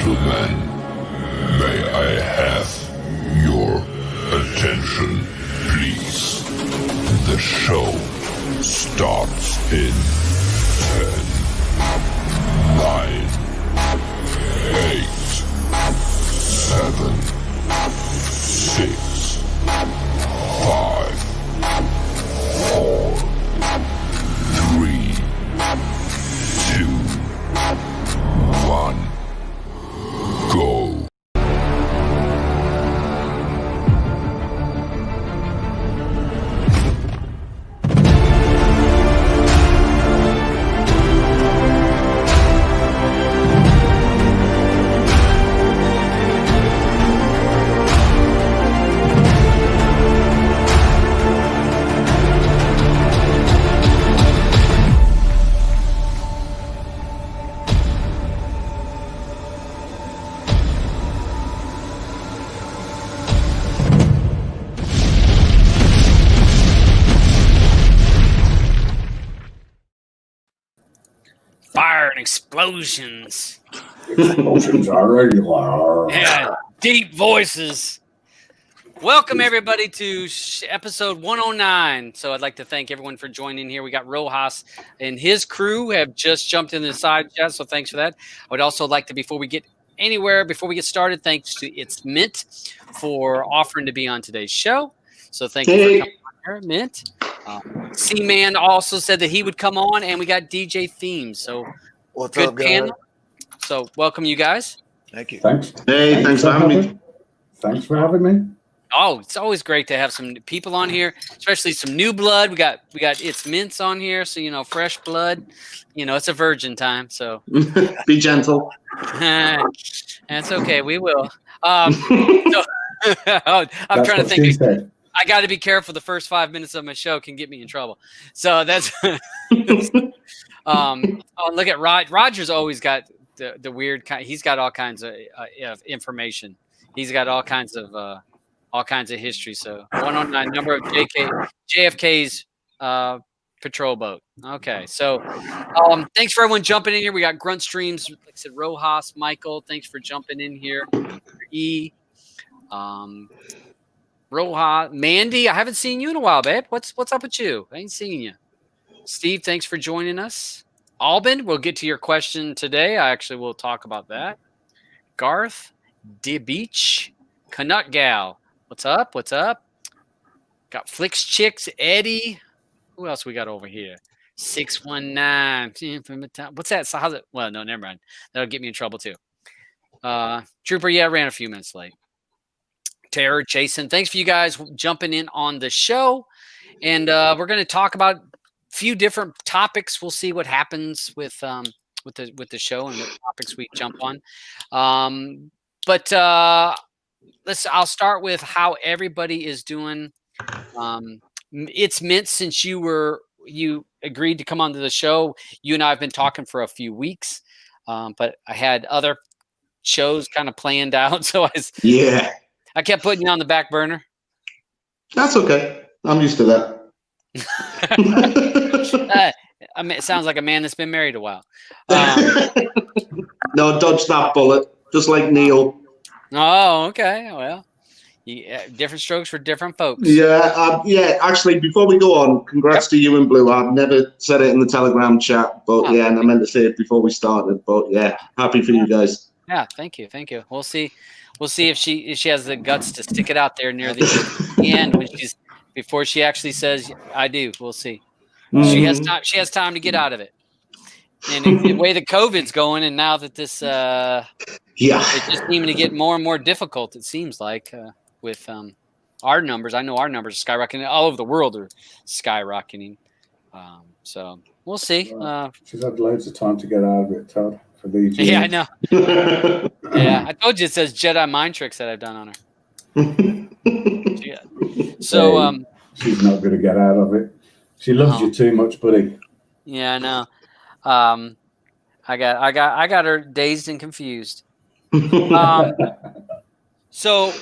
gentlemen, may I have your attention, please? The show starts in 10, 9, 8, 7, 6, 5, 4, 3, 2, 1, go. Fire and explosions. Explosions are regular. Yeah, deep voices. Welcome everybody to episode 109. So I'd like to thank everyone for joining here. We got Rojas and his crew have just jumped in the side chat, so thanks for that. I would also like to, before we get started, thanks to It's Mint for offering to be on today's show. So thank you for coming on here, Mint. CMan also said that he would come on, and we got DJ Themes. So What's good up, guys? panel. So welcome you guys. Thank you. Thanks. Hey, thanks for having me. Thanks for having me. Oh, it's always great to have some people on here, especially some new blood. We got It's Mints on here, so fresh blood. It's a virgin time, so Be gentle. that's okay. We will. I'm trying to think. I got to be careful. The first 5 minutes of my show can get me in trouble. So that's. Look at Roger's always got the weird kind. He's got all kinds of information. He's got all kinds of history. So 109 number of JFK's patrol boat. Okay, so thanks for everyone jumping in here. We got Grunt Streams, like I said, Rojas, Michael. Thanks for jumping in here. Rojas, Mandy. I haven't seen you in a while, babe. What's up with you? I ain't seen you. Steve, thanks for joining us. Albin, we'll get to your question today. I actually will talk about that. Garth, DaButcher, Canuck Gal. What's up? Got Flicks Chicks, Eddie. Who else we got over here? 619. What's that? So how's it? Well, no, never mind. That'll get me in trouble too. Trooper, yeah, ran a few minutes late. Terror, Jason, thanks for you guys jumping in on the show. And we're going to talk about a few different topics. We'll see what happens with the show and what topics we jump on. But I'll start with how everybody is doing. It's Mint, since you agreed to come onto the show. You and I have been talking for a few weeks, but I had other shows kind of planned out, so I kept putting you on the back burner. That's okay. I'm used to that. It sounds like a man that's been married a while. No, dodge that bullet, just like Neil. Oh, okay. Well, different strokes for different folks. Yeah. Actually, before we go on, congrats to you and Blue. I've never said it in the Telegram chat, but and I meant to say it before we started. But happy for you guys. Yeah, thank you. We'll see if she has the guts to stick it out there near the end before she actually says I do. We'll see. Mm-hmm. She has time to get out of it. And the way the COVID's going, and now that this it's just seeming to get more and more difficult, it seems like, with our numbers. I know our numbers are skyrocketing. All over the world are skyrocketing. So we'll see. She's had loads of time to get out of it, Todd, for these years. Yeah, I know. Yeah, I told you it says Jedi mind tricks that I've done on her. So she's not going to get out of it. She loves you too much, buddy. Yeah, I know. I got her dazed and confused. So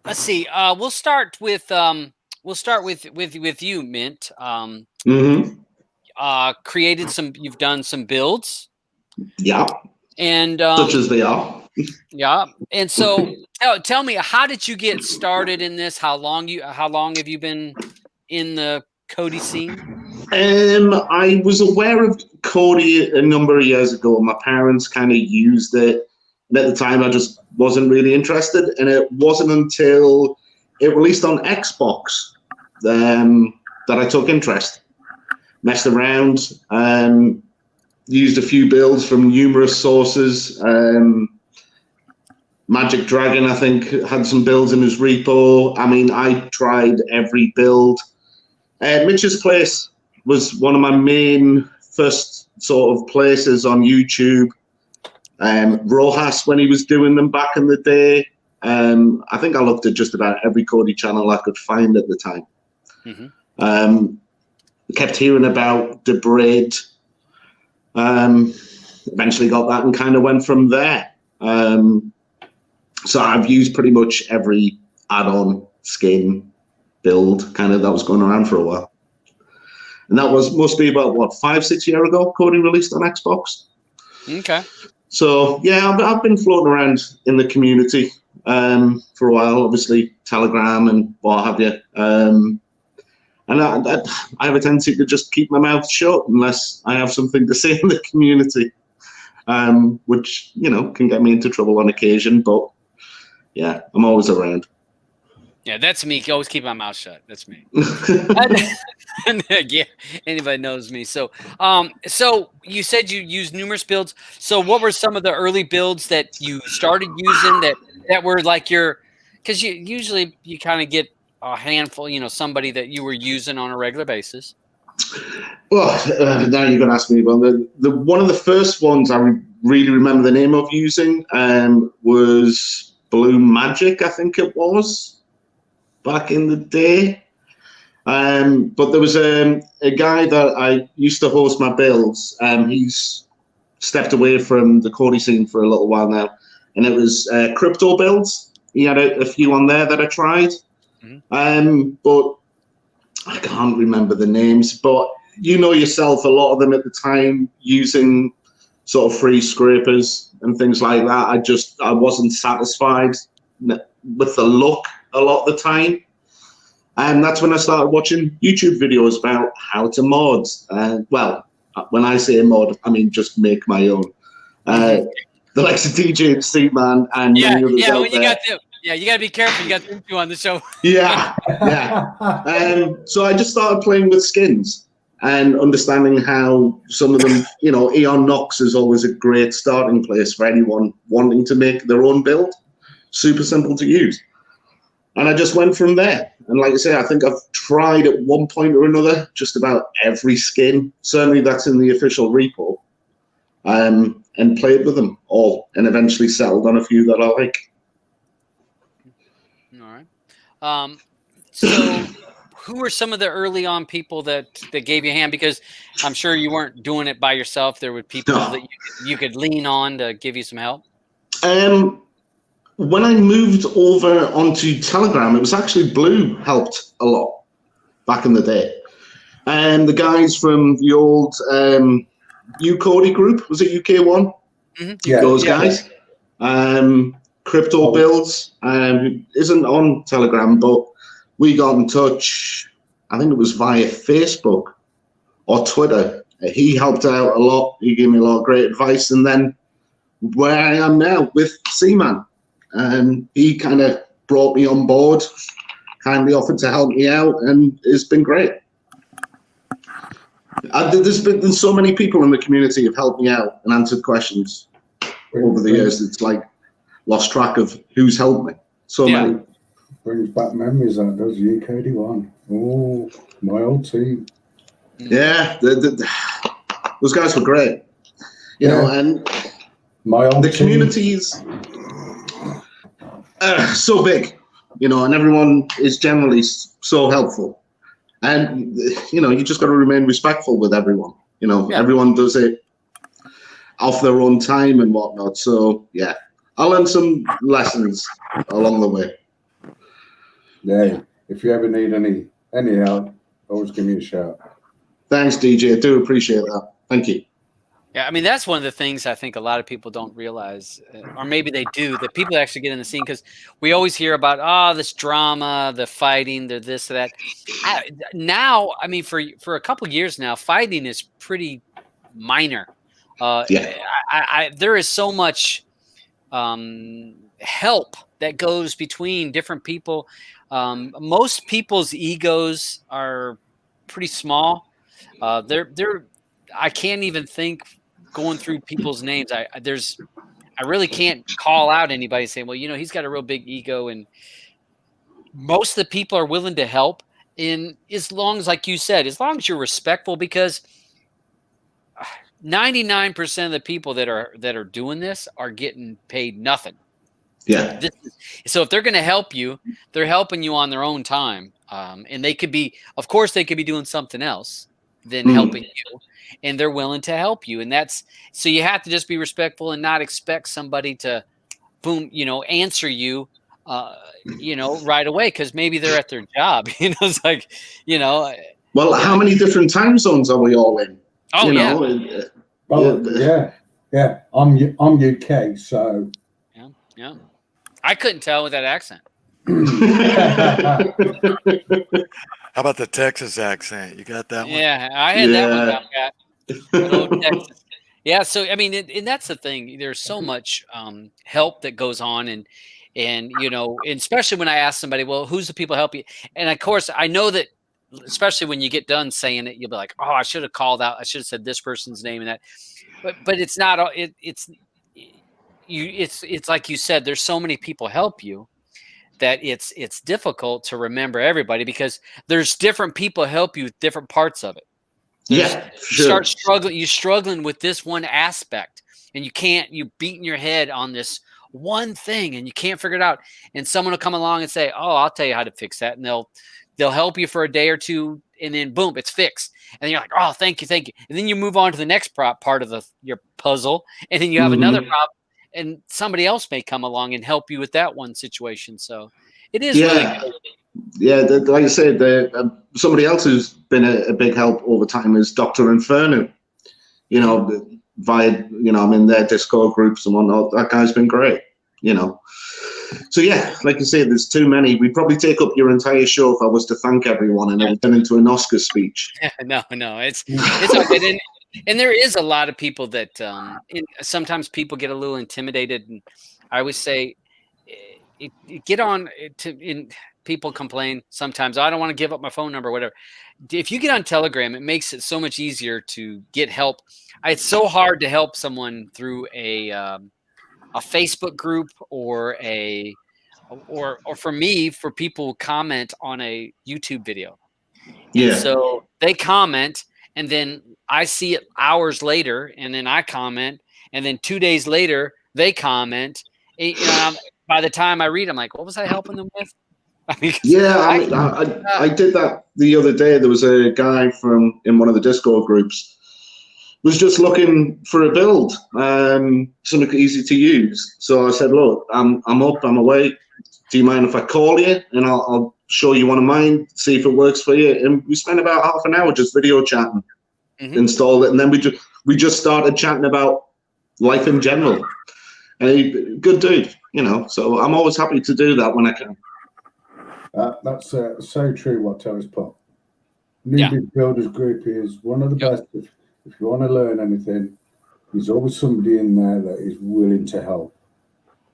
let's see. We'll start with you, Mint. Created some. You've done some builds. Yeah. And such as they are. Yeah. And so tell me, how did you get started in this? How long have you been in the Kodi scene? I was aware of Kodi a number of years ago. My parents kind of used it, and at the time I just wasn't really interested. And it wasn't until it released on Xbox that I took interest. Messed around, used a few builds from numerous sources. Magic Dragon, I think, had some builds in his repo. I mean, I tried every build. Mitch's Place was one of my main first sort of places on YouTube. Rojas, when he was doing them back in the day. I think I looked at just about every Kodi channel I could find at the time. Mm-hmm. Kept hearing about DaButcher. Eventually got that and kind of went from there. So I've used pretty much every add-on, skin, build kind of that was going around for a while. And that must be about, what, 5-6 years ago Kodi released on Xbox. Okay. So, yeah, I've been floating around in the community for a while, obviously, Telegram and what have you. And I have a tendency to just keep my mouth shut unless I have something to say in the community, which, you know, can get me into trouble on occasion. But, yeah, I'm always around. Yeah, that's me. Always keep my mouth shut. That's me. Yeah, anybody knows me. So, so you said you used numerous builds. So what were some of the early builds that you started using that were like because you usually kind of get a handful, you know, somebody that you were using on a regular basis? Well, now you're going to ask me. Well, one of the first ones I really remember the name of using was Blue Magic, I think it was, back in the day. But there was a guy that I used to host my builds. He's stepped away from the Kodi scene for a little while now, and it was crypto builds. He had a few on there that I tried. Mm-hmm. But I can't remember the names. But you know yourself, a lot of them at the time using sort of free scrapers and things like that. I wasn't satisfied with the look a lot of the time. And that's when I started watching YouTube videos about how to mod. Well, when I say mod, I mean just make my own. The likes of DJ and CMan and many others out there. You got to be careful. You got them two on the show. Yeah. So I just started playing with skins and understanding how some of them, you know, Eon Nox is always a great starting place for anyone wanting to make their own build. Super simple to use. And I just went from there. And like I say, I think I've tried at one point or another just about every skin. Certainly that's in the official repo. And played with them all and eventually settled on a few that I like. All right. So who were some of the early on people that gave you a hand? Because I'm sure you weren't doing it by yourself. There were people that you could lean on to give you some help. When I moved over onto Telegram, it was actually Blue helped a lot back in the day. And the guys from the old Kodi group, was it UK1? Mm-hmm. Yeah, those guys. Crypto Builds isn't on Telegram, but we got in touch, I think it was via Facebook or Twitter. He helped out a lot. He gave me a lot of great advice. And then where I am now with CMan. He kind of brought me on board, kindly offered to help me out, and it's been great. There's been so many people in the community have helped me out and answered questions over the years. It's like lost track of who's helped me. So many. Brings back memories, that does. Kodi1. Oh, my old team. Yeah, those guys were great. You know, and my old the communities so big, you know, and everyone is generally so helpful. And, you know, you just got to remain respectful with everyone. You know, everyone does it off their own time and whatnot. So, yeah, I learned some lessons along the way. Yeah, if you ever need any help, always give me a shout. Thanks, DJ. I do appreciate that. Thank you. Yeah, I mean, that's one of the things I think a lot of people don't realize, or maybe they do, that people actually get in the scene, because we always hear about, this drama, the fighting, the this, or that. Now, I mean, for a couple of years now, fighting is pretty minor. Yeah. There is so much help that goes between different people. Most people's egos are pretty small. I can't even think, going through people's names. I really can't call out anybody saying, well, he's got a real big ego, and most of the people are willing to help, in as long as, like you said, as long as you're respectful, because 99% of the people that are doing this are getting paid nothing. Yeah. So if they're going to help you, they're helping you on their own time. And they could be doing something else than helping you, and they're willing to help you. And so you have to just be respectful and not expect somebody to answer you, right away, because maybe they're at their job. It's like, Well, how many different time zones are we all in? Oh, yeah. I'm UK, so yeah. I couldn't tell with that accent. How about the Texas accent? You got that one? Yeah, I had that one down pat. Good old Texas. Yeah, so I mean, and that's the thing. There's so much help that goes on, and especially when I ask somebody, well, who's the people help you? And of course, I know that, especially when you get done saying it, you'll be like, oh, I should have called out. I should have said this person's name and that. But it's not. It's like you said. There's so many people help you that it's difficult to remember everybody, because there's different people help you with different parts of it. You're struggling with this one aspect, and you beating your head on this one thing, and you can't figure it out. And someone will come along and say, oh, I'll tell you how to fix that. And they'll help you for a day or two, and then boom, it's fixed. And then you're like, oh, thank you. And then you move on to the next part of your puzzle, and then you have another problem, and somebody else may come along and help you with that one situation. So it is really good. Yeah, like I said, somebody else who's been a big help over time is Dr. Inferno. Via I'm in their Discord groups and whatnot. That guy's been great. So yeah, like you said, there's too many. We'd probably take up your entire show if I was to thank everyone, and it would turn into an Oscar speech. No, it's all good. And there is a lot of people that sometimes people get a little intimidated, and I always say, get on to. People complain sometimes, I don't want to give up my phone number or whatever. If you get on Telegram, it makes it so much easier to get help. It's so hard to help someone through a Facebook group or for me, for people who comment on a YouTube video. Yeah. And so they comment, and then I see it hours later, and then I comment, and then 2 days later they comment. By the time I read, I'm like, what was I helping them with? I did that the other day. There was a guy in one of the Discord groups, was just looking for a build, something easy to use. So I said, look, I'm up, I'm away. Do you mind if I call you, and I'll show you one of mine, see if it works for you? And we spent about half an hour just video chatting, installed it, and then we just started chatting about life in general. And good dude, So I'm always happy to do that when I can. That's so true what Terry's put. Newbie Builders Group is one of the best. If you want to learn anything, there's always somebody in there that is willing to help.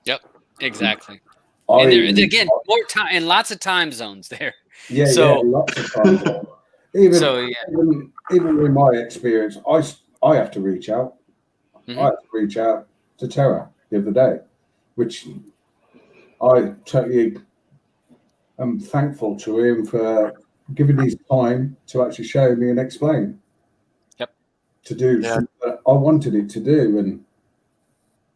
Yep, exactly. And again, more time and lots of time zones there. Yeah, lots of time zones. Even with my experience, I have to reach out. I have to reach out to Tara the other day, which I totally. I'm thankful to him for giving his time to actually show me and explain. Yep. To do something that I wanted it to do, and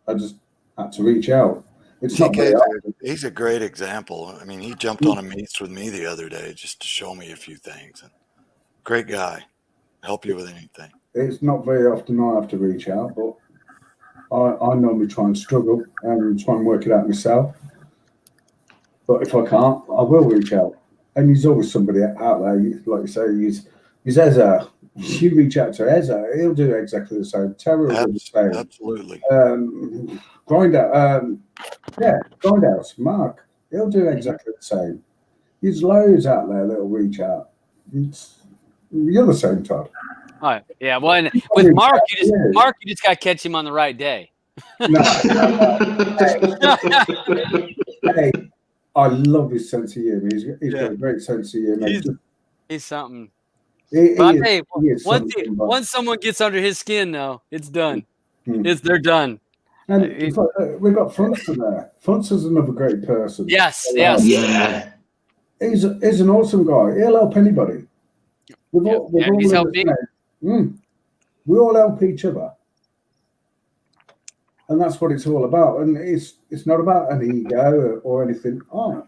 I just had to reach out. He's a great example. I mean, he jumped on a meets with me the other day just to show me a few things. And great guy. Help you with anything. It's not very often I have to reach out, but I normally try and struggle and try and work it out myself. But if I can't, I will reach out. And there's always somebody out there, like you say, he's as a you reach out to Ezza, he'll do exactly the same. Terra will do the same. Absolutely. Grindhouse, Mark, he'll do exactly the same. There's loads out there that'll reach out. You're the same, Todd. All right. Yeah. Well, and with Mark, you just got to catch him on the right day. No. Hey, I love his sense of humor. He's got a great sense of humor. He's something. Once someone gets under his skin, though, it's done. They're done. And we've got Funster there. Funster's another great person. Yes. Yeah. He's an awesome guy. He'll help anybody. He's helped me. We all help each other. And that's what it's all about. And it's not about an ego or anything. I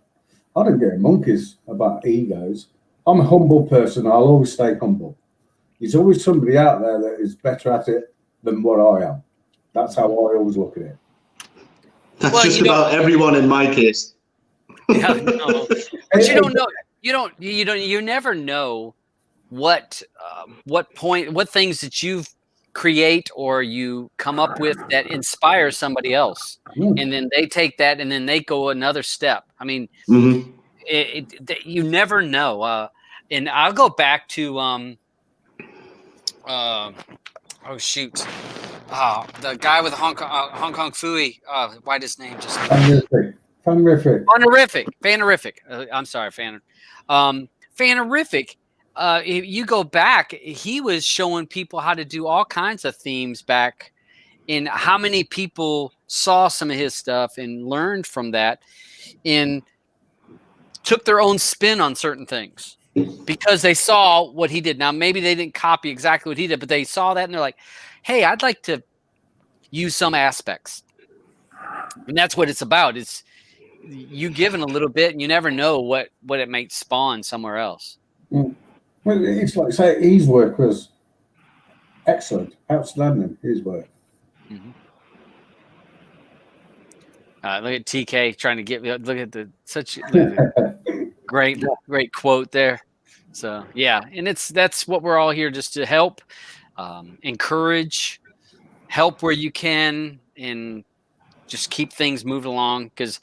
don't get monkeys about egos. I'm a humble person. I'll always stay humble. There's always somebody out there that is better at it than what I am. That's how I always look at it. That's just about everyone in my case. Yeah, no. But you don't know. You never know what things that you create or you come up with that inspires somebody else, and then they take that and then they go another step. I mean, you never know. And I'll go back to the guy with Hong Kong Fooey. Why his name just Fanerific. I'm sorry, Fanerific. If you go back, he was showing people how to do all kinds of themes back, and how many people saw some of his stuff and learned from that and took their own spin on certain things because they saw what he did. Now, maybe they didn't copy exactly what he did, but they saw that and they're like, hey, I'd like to use some aspects. And that's what it's about. It's you giving a little bit and you never know what it might spawn somewhere else. Well, it's like, say, his work was excellent, outstanding, his work. Mm-hmm. Look at TK trying to get me. Look at the great quote there. So yeah, and that's what we're all here just to help, encourage, help where you can, and just keep things moving along. Because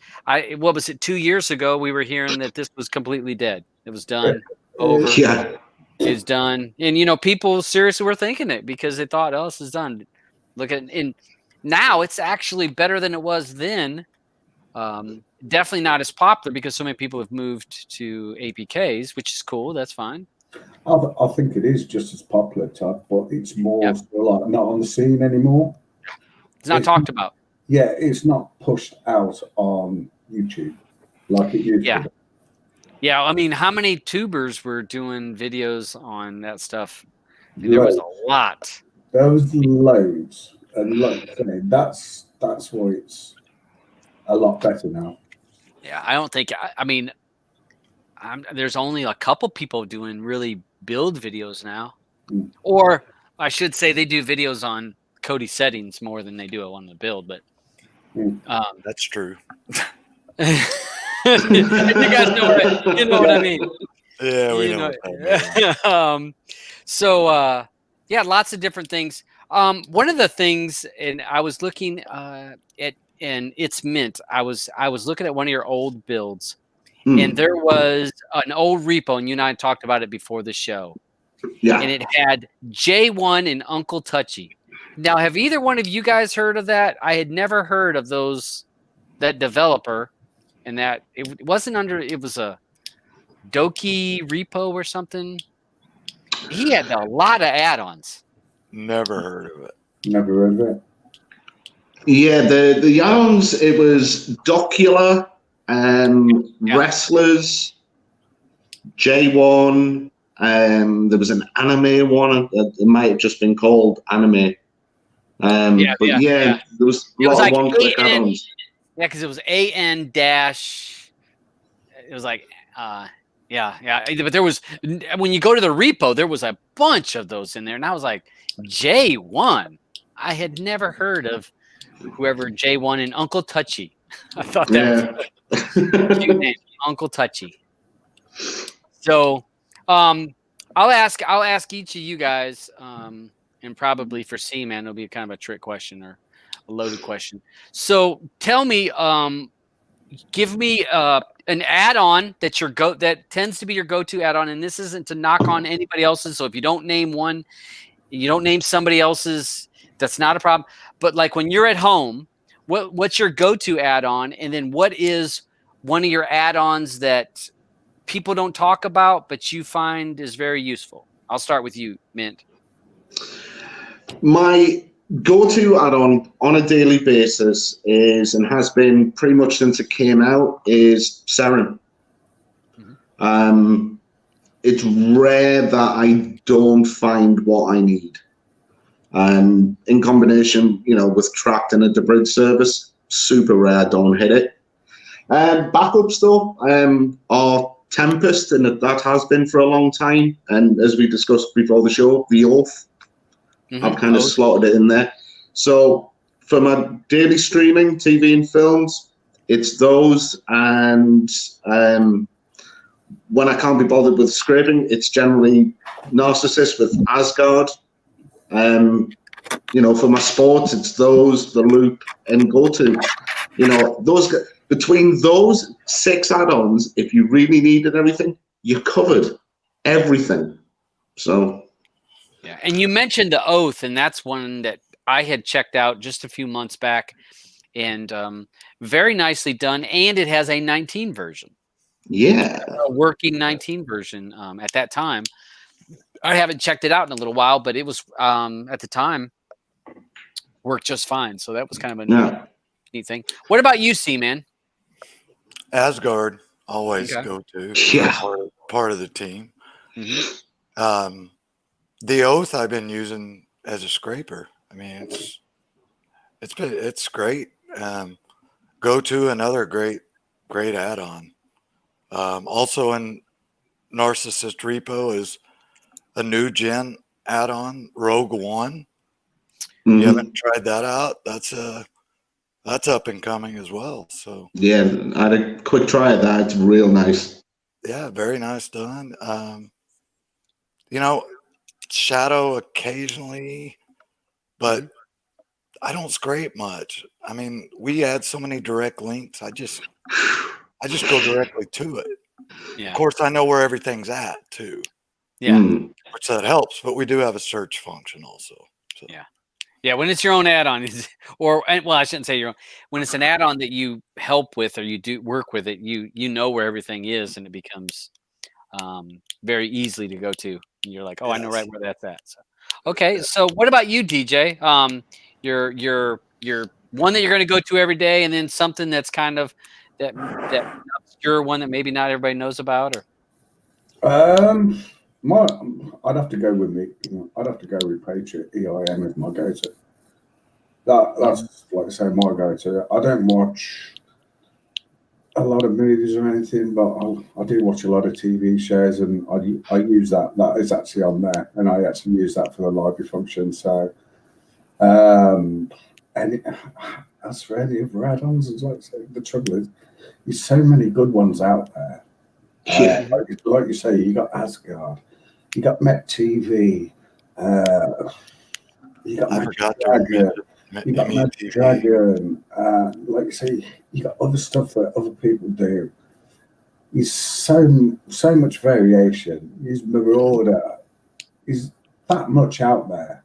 what was it? 2 years ago, we were hearing that this was completely dead. It was done. Over. Yeah. It's done. And people seriously were thinking it because they thought, oh, this is done. Look at and now it's actually better than it was then. Definitely not as popular because so many people have moved to APKs, which is cool. That's fine. I think it is just as popular, Todd, but it's more still like not on the scene anymore. It's not talked about. Yeah, it's not pushed out on YouTube like it used to be. Yeah, I mean, how many tubers were doing videos on that stuff? There was a lot. There was loads, and look, that's why it's a lot better now. Yeah, I don't think. I mean, there's only a couple people doing really build videos now, or I should say they do videos on Kodi settings more than they do on the build. But that's true. You guys know what I mean. Yeah, we know. So lots of different things. One of the things, and I was looking at, and it's Mint. I was looking at one of your old builds, and there was an old repo, and you and I talked about it before the show. Yeah, and it had J1 and Uncle Touchy. Now, have either one of you guys heard of that? I had never heard of that developer. And that it wasn't it was a Doki repo or something. He had a lot of add-ons. Never heard of it. Never heard of it. Yeah, the add-ons, it was Docula, Wrestlers, J1, there was an anime one. It might have just been called anime. There was a lot of one-click add-ons. Yeah, because it was AN dash. It was like, But there was, when you go to the repo, there was a bunch of those in there. And I was like, J1. I had never heard of whoever J1 and Uncle Touchy. I thought that was a cute name, Uncle Touchy. So, I'll ask each of you guys, and probably for CMan, it'll be kind of a trick question or a loaded question. So tell me, give me an add-on that tends to be your go-to add-on, and this isn't to knock on anybody else's. So if you don't name one, you don't name somebody else's, that's not a problem. But like when you're at home, what's your go-to add-on, and then what is one of your add-ons that people don't talk about but you find is very useful? I'll start with you, Mint. My go-to add-on on a daily basis is, and has been pretty much since it came out, is Serum. Mm-hmm. It's rare that I don't find what I need. In combination, with Tracked and a DaButcher service, super rare, don't hit it. Backups though, are Tempest, and that has been for a long time. And as we discussed before the show, the Oath, I've kind of slotted it in there. So for my daily streaming, TV and films, it's those. And when I can't be bothered with scraping, it's generally Narcissist with Asgard. For my sports, it's those, the Loop, and GoTo. Those between those 6 add-ons, if you really needed everything, you covered everything. So, yeah. And you mentioned the Oath, and that's one that I had checked out just a few months back, and very nicely done. And it has a 19 version. Yeah, A working 19 version at that time. I haven't checked it out in a little while, but it was at the time worked just fine. So that was kind of a neat thing. What about you, CMan? Asgard, always go to. Yeah. Part of the team. Mm-hmm. The Oath I've been using as a scraper. I mean, it's great. Go to another great add-on. Also in Narcissist Repo is a new gen add-on, Rogue One. Mm-hmm. You haven't tried that out? That's up and coming as well. So yeah, I had a quick try at that. It's real nice. Yeah, very nice done. Shadow occasionally, but I don't scrape much. I mean, we add so many direct links. I just go directly to it. Yeah. Of course, I know where everything's at too. Yeah. Which that helps, but we do have a search function also. So. Yeah. Yeah, when it's your own add-on, I shouldn't say your own. When it's an add-on that you help with or you do work with it, you know where everything is, and it becomes very easily to go to. And you're like, oh, yes. I know right where that's at. So, okay, so what about you, DJ? Your one that you're going to go to every day, and then something that's kind of that obscure one that maybe not everybody knows about, or. I'd have to go with Patriot EIM as my go-to. That's like I say, my go-to. I don't watch a lot of movies or anything, but I do watch a lot of TV shows, and I use that. That is actually on there, and I actually use that for the library function. So, as for any other add-ons, like I say, the trouble is, there's so many good ones out there. Yeah. Like you say, you got Asgard, you got Met TV, you got Magic Dragon, you got Magic Dragon. Like you say, you got other stuff that other people do. There's so much variation. There's Marauder. There's that much out there.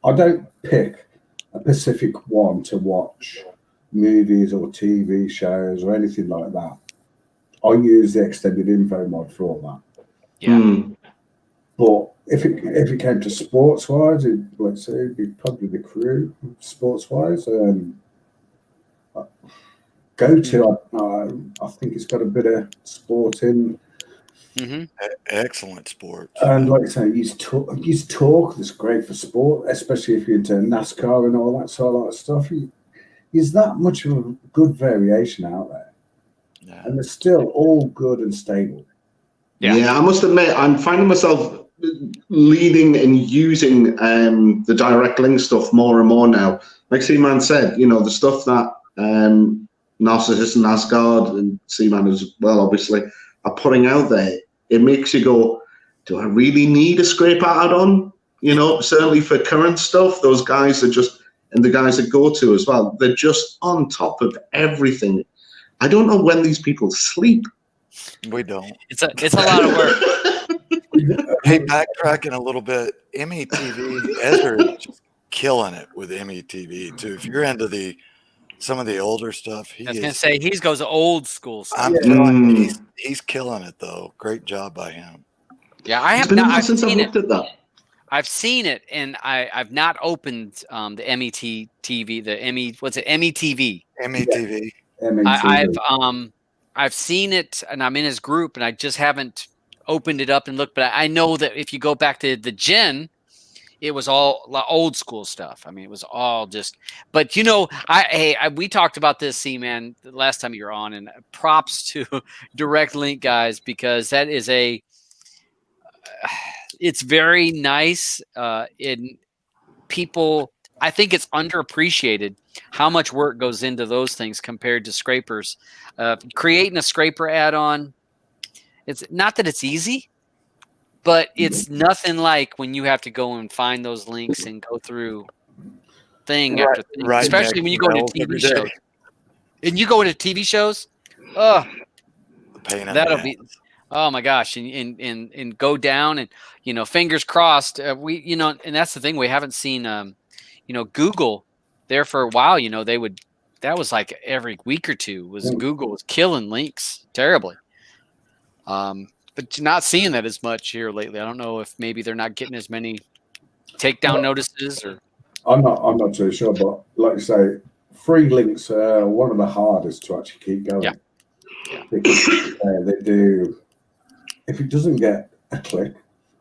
I don't pick a specific one to watch movies or TV shows or anything like that. I use the extended info mod for all that. Yeah. But if it came to sports wise, let's say it'd be probably the Crew sports wise. Go to I think it's got a bit of sport in. Mm-hmm. Excellent sport. And like I say, use talk that's great for sport, especially if you're into NASCAR and all that sort of stuff. There's that much of a good variation out there. Yeah. And they're still all good and stable. Yeah, I must admit, I'm finding myself leading and using the direct link stuff more and more now. Like cMan said, the stuff that Narcissist and Asgard and cMan as well, obviously, are putting out there, it makes you go, do I really need a scraper add-on? You know, certainly for current stuff, those guys are just, and the guys that go to as well, they're just on top of everything. I don't know when these people sleep. We don't. It's a lot of work. Hey, backtracking a little bit, METV, Ezra is just killing it with METV too. If you're into some of the older stuff, I was gonna say he goes old school stuff. I'm telling you, he's killing it though. Great job by him. Yeah, I have It's been a not. while I've since I've seen looked it. at that. I've seen it, and I've not opened the METV, the ME. What's it? METV. METV. I've seen it, and I'm in his group, and I just haven't opened it up and looked. But I know that if you go back to the Gen, it was all old school stuff. I mean, it was all just. But you know, we talked about this, CMan, the last time you were on, and props to Direct Link guys, because that is it's very nice. In people, I think it's underappreciated how much work goes into those things compared to scrapers. Creating a scraper add-on, it's not that it's easy, but it's nothing like when you have to go and find those links and go through thing after thing, especially when you go into TV shows. And you go into TV shows, that'll be, oh my gosh, and go down, and you know, fingers crossed. And that's the thing, we haven't seen Google there for a while. You know, that was like every week or two Google was killing links terribly. But you're not seeing that as much here lately. I don't know if maybe they're not getting as many takedown notices, or I'm not too sure, but like you say, free links are one of the hardest to actually keep going. Yeah. Because they do. If it doesn't get a click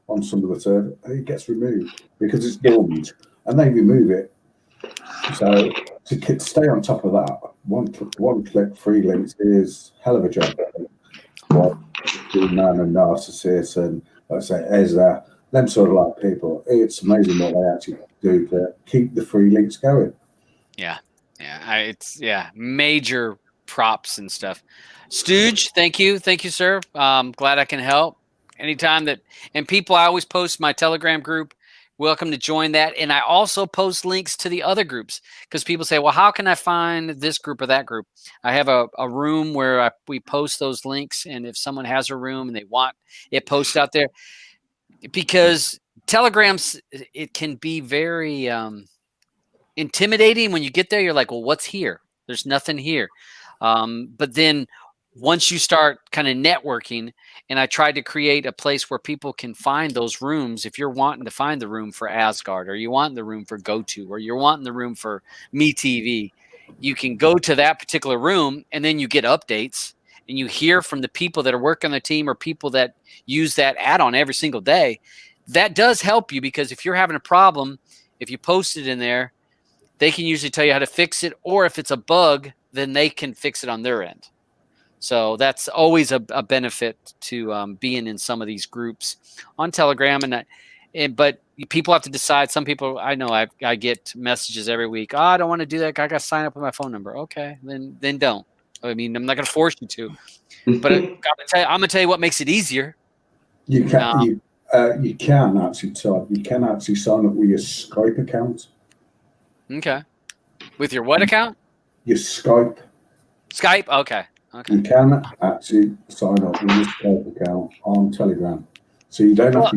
on some of the server, it gets removed because it's dormant, and they remove it. So to stay on top of that, one click free links is hell of a job. What Man and Narcissus and, like I say, Ezra, them sort of like people, it's amazing what they actually do to keep the free links going. Yeah. Major props and stuff. Stooge, thank you, sir. Glad I can help anytime that. And people, I always post my Telegram group. Welcome to join that. And I also post links to the other groups, because people say, well, how can I find this group or that group? I have a room where we post those links. And if someone has a room and they want it posted out there, because Telegrams, it can be very intimidating when you get there. You're like, well, what's here? There's nothing here. But then once you start kind of networking, and I tried to create a place where people can find those rooms. If you're wanting to find the room for Asgard, or you want the room for GoTo, or you're wanting the room for MeTV, you can go to that particular room, and then you get updates, and you hear from the people that are working on the team, or people that use that add-on every single day. That does help you, because if you're having a problem, if you post it in there, they can usually tell you how to fix it, or if it's a bug, then they can fix it on their end. So that's always a benefit to being in some of these groups on Telegram. But people have to decide. Some people, I know, I get messages every week. Oh, I don't want to do that. I got to sign up with my phone number. Okay, then don't. I mean, I'm not going to force you to. But I'm going to tell you what makes it easier. You can actually sign up with your Skype account. Okay. With your what account? Your Skype. Skype? Okay. You can actually sign up with your Skype account on Telegram, so you don't have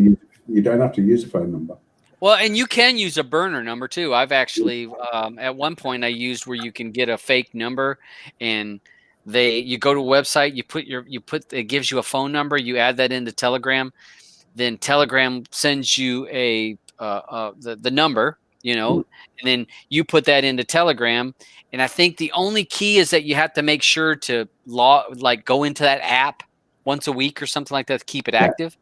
to use a phone number. Well, and you can use a burner number too. I've actually at one point I used where you can get a fake number, and you go to a website, it gives you a phone number, you add that into Telegram, then Telegram sends you the number, and then you put that into Telegram. And I think the only key is that you have to make sure to go into that app once a week or something like that to keep it active.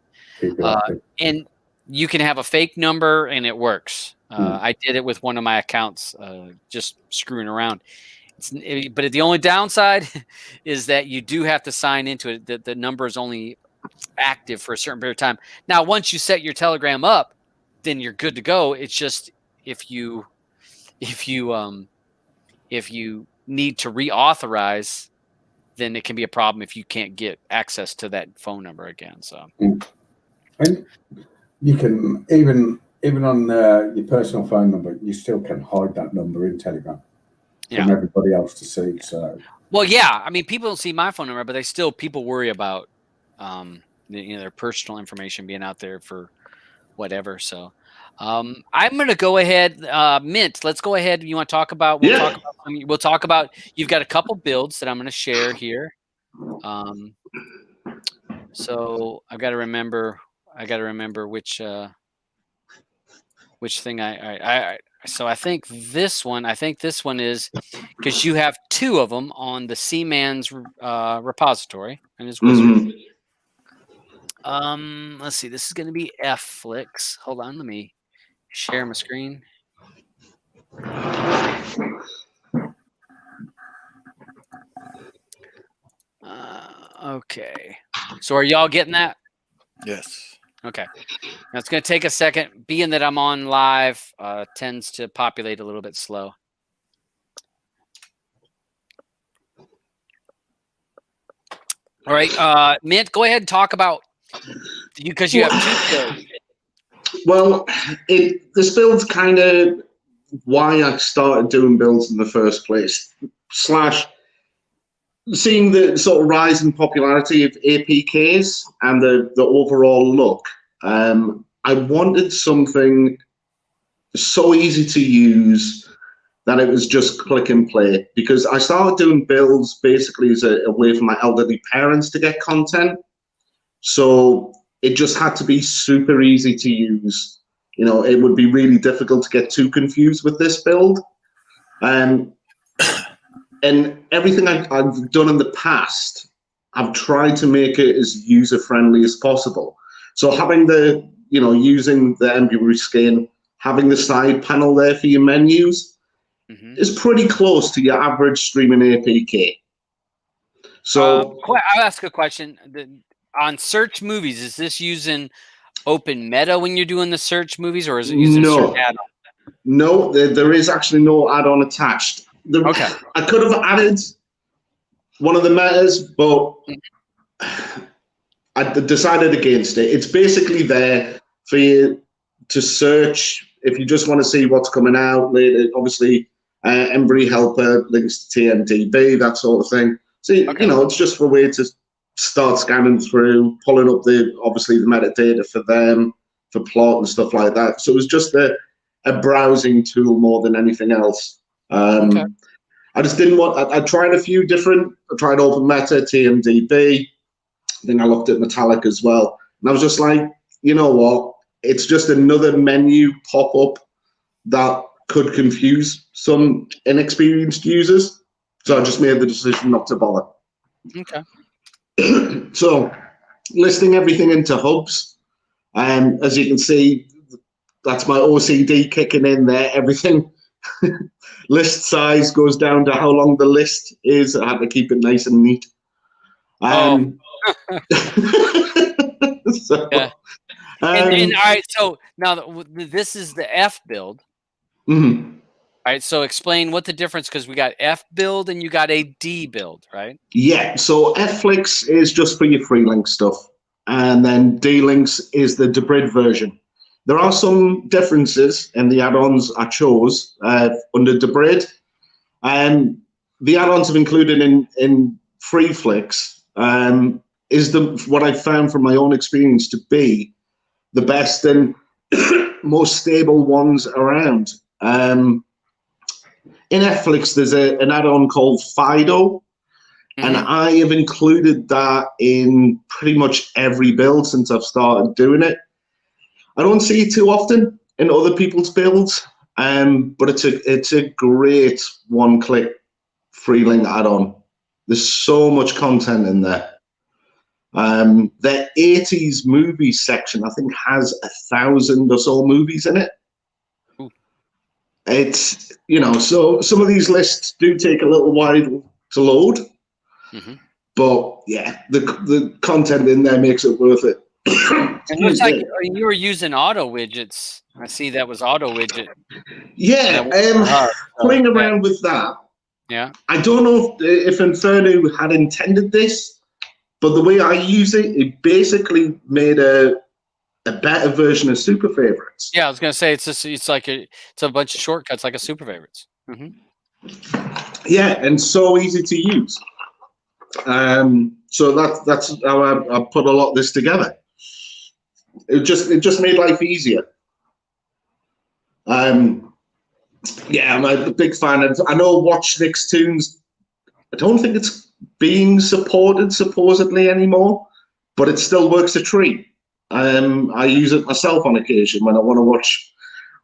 And you can have a fake number and it works. I did it with one of my accounts, just screwing around. But the only downside is that you do have to sign into it. That the number is only active for a certain period of time. Now, once you set your Telegram up, then you're good to go. It's just if you need to reauthorize, then it can be a problem if you can't get access to that phone number again. So, And you can even on your personal phone number, you still can hide that number in Telegram from everybody else to see. So, well, yeah, I mean, people don't see my phone number, but people worry about their personal information being out there for whatever. So, I'm going to go ahead, Mint. Let's go ahead. You want to talk about? We'll talk about. You've got a couple builds that I'm going to share here. So I've got to remember. Which thing so I think this one is because you have two of them on the cMans repository and his wizard. Let's see. This is going to be Fflix. Hold on. Let me share my screen. Okay. So are y'all getting that? Yes. Okay. Now it's going to take a second. Being that I'm on live, tends to populate a little bit slow. All right, Mint, go ahead and talk about because you have two builds. Well, this build's kind of why I started doing builds in the first place. / seeing the sort of rise in popularity of APKs and the overall look, I wanted something so easy to use that it was just click and play, because I started doing builds basically as a way for my elderly parents to get content. So it just had to be super easy to use. You know, it would be really difficult to get too confused with this build. And everything I've done in the past, I've tried to make it as user-friendly as possible. So having using the embry skin, having the side panel there for your menus is pretty close to your average streaming APK. So I'll ask a question. On search movies, is this using open meta when you're doing the search movies, or is it using certain add-on? No, there is actually no add-on attached. Okay. I could have added one of the metas, but I decided against it. It's basically there for you to search if you just want to see what's coming out later. Obviously, Embry Helper links to TMDB, that sort of thing. So, it's just a way to start scanning through, pulling up the metadata for them, for plot and stuff like that. So it was just a browsing tool more than anything else. I just didn't want. I tried a few different. I tried Open Meta, TMDB. Then I looked at Metallic as well, and I was just like, you know what? It's just another menu pop up that could confuse some inexperienced users. So I just made the decision not to bother. Okay. So listing everything into hubs, and as you can see, that's my OCD kicking in there. Everything. List size goes down to how long the list is. I have to keep it nice and neat. So, yeah. And all right, so now this is the F build. Mm-hmm. All right, so explain what the difference, because we got F build and you got a D build, right? Yeah, so Fflix is just for your free link stuff, and then D-Links is the debrid version. There are some differences in the add-ons I chose under debrid. The add-ons I've included in FreeFlix is what I've found from my own experience to be the best and most stable ones around. In Fflix, there's an add-on called Fido, and I have included that in pretty much every build since I've started doing it. I don't see it too often in other people's builds, but it's a great one-click free link add-on. There's so much content in there. Their 80s movies section, I think, has 1,000 or so movies in it. Ooh. It's, so some of these lists do take a little while to load, but yeah, the content in there makes it worth it. It looks like you were using auto widgets. I see that was auto widget. Yeah, playing around with that. Yeah. I don't know if Inferno had intended this, but the way I use it, it basically made a a better version of super favorites. Yeah, I was gonna say it's a bunch of shortcuts like a super favorites. Yeah, and so easy to use. So that's how I put a lot of this together. It just made life easier. Yeah, I'm a big fan. I know Watch Nicktoons. I don't think it's being supported supposedly anymore, but it still works a treat. I use it myself on occasion when I want to watch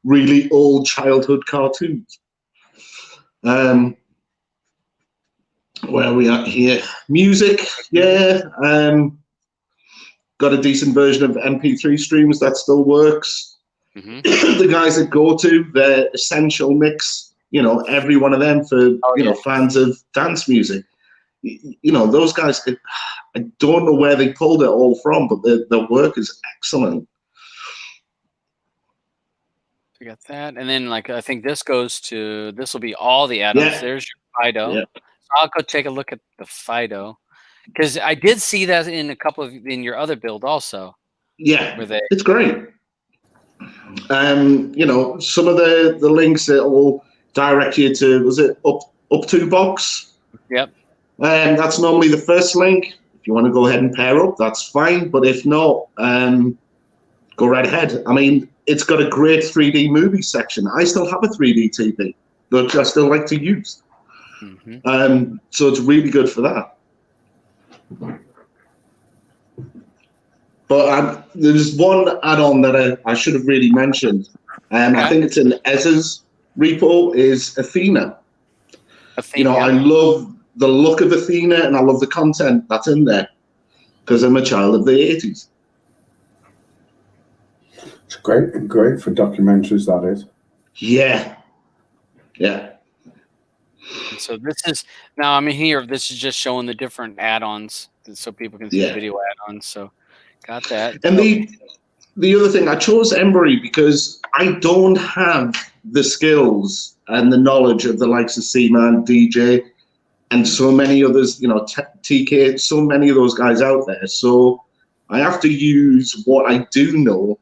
really old childhood cartoons. Where are we at here? Music, yeah. Got a decent version of MP3 streams that still works. The guys at GoTo, their Essential Mix, every one of them for fans of dance music. Those guys, I don't know where they pulled it all from, but their work is excellent. We got that, and then I think this will be all the add-ons. Yeah. There's your Fido. Yeah. So I'll go take a look at the Fido because I did see that in a couple of in your other build also. Yeah, where it's great. Some of the links that will direct you to, was it up to box? Yep. That's normally the first link. If you want to go ahead and pair up, that's fine. But if not, go right ahead. I mean, it's got a great 3D movie section. I still have a 3D TV that I still like to use. So it's really good for that. But there's one add-on that I should have really mentioned. I think it's in Ezra's repo, is Athena. I love the look of Athena and I love the content that's in there because I'm a child of the 80s. It's great for documentaries, that is. Yeah. So this is now. I mean, here this is just showing the different add-ons so people can see the video add-ons. So got that. And the other thing, I chose Embry because I don't have the skills and the knowledge of the likes of cMan, DJ, and so many others. TK, so many of those guys out there. So I have to use what I do know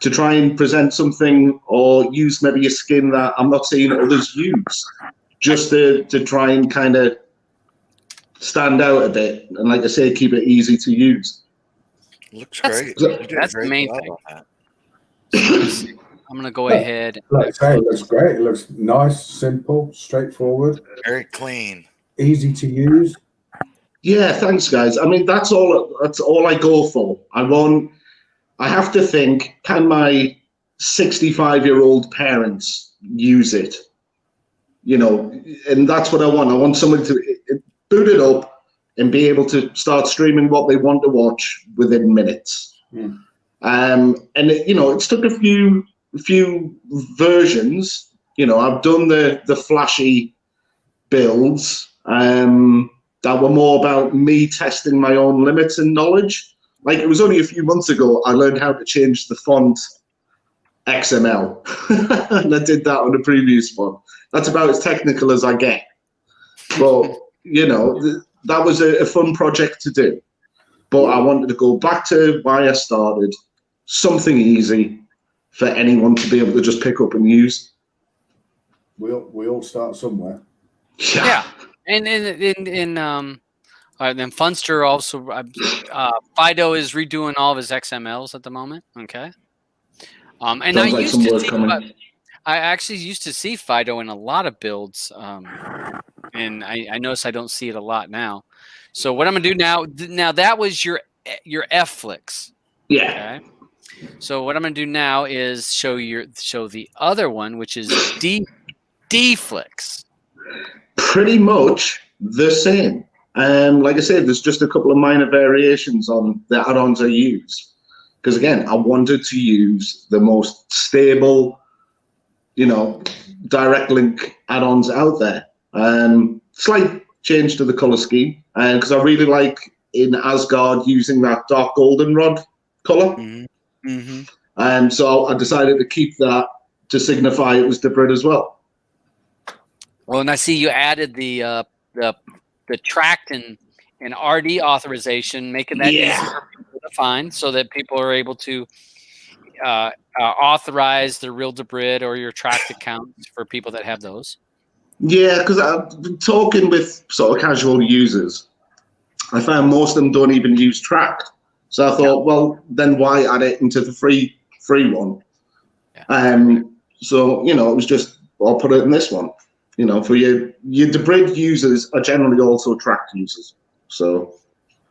to try and present something, or use maybe a skin that I'm not seeing others use, just to try and kind of stand out a bit. And like I say, keep it easy to use. Looks great. That's the main thing. I'm going to go ahead. Like I say, it looks great. It looks nice, simple, straightforward. Very clean. Easy to use. Yeah, thanks, guys. I mean, that's all I go for. I have to think, can my 65-year-old parents use it? And that's what I want. I want someone to boot it up and be able to start streaming what they want to watch within minutes. And it's took a few versions. I've done the flashy builds that were more about me testing my own limits and knowledge. Like, it was only a few months ago I learned how to change the font XML. And I did that on the previous one. That's about as technical as I get. But, that was a fun project to do. But I wanted to go back to why I started, something easy for anyone to be able to just pick up and use. We all start somewhere. Yeah. And then Funster also, Fido is redoing all of his XMLs at the moment. Okay. And I actually used to see Fido in a lot of builds, and I notice I don't see it a lot now. So what I'm gonna do now that was your F-Flix. Yeah. Okay? So what I'm gonna do now is show the other one, which is D-Flix. Pretty much the same. Like I said, there's just a couple of minor variations on the add-ons I use. Because again, I wanted to use the most stable, direct link add-ons out there. Slight change to the color scheme, because I really like in Asgard using that dark goldenrod color. So I decided to keep that to signify it was different as well. Well, and I see you added the tract and RD authorization, making that easy for people to defined so that people are able to authorize the real DaButcher or your tracked accounts for people that have those. Yeah, because I've been talking with sort of casual users. I found most of them don't even use tracked. So I thought, well, then why add it into the free one? Yeah. So, it was just, I'll put it in this one. For your DaButcher users are generally also tracked users. So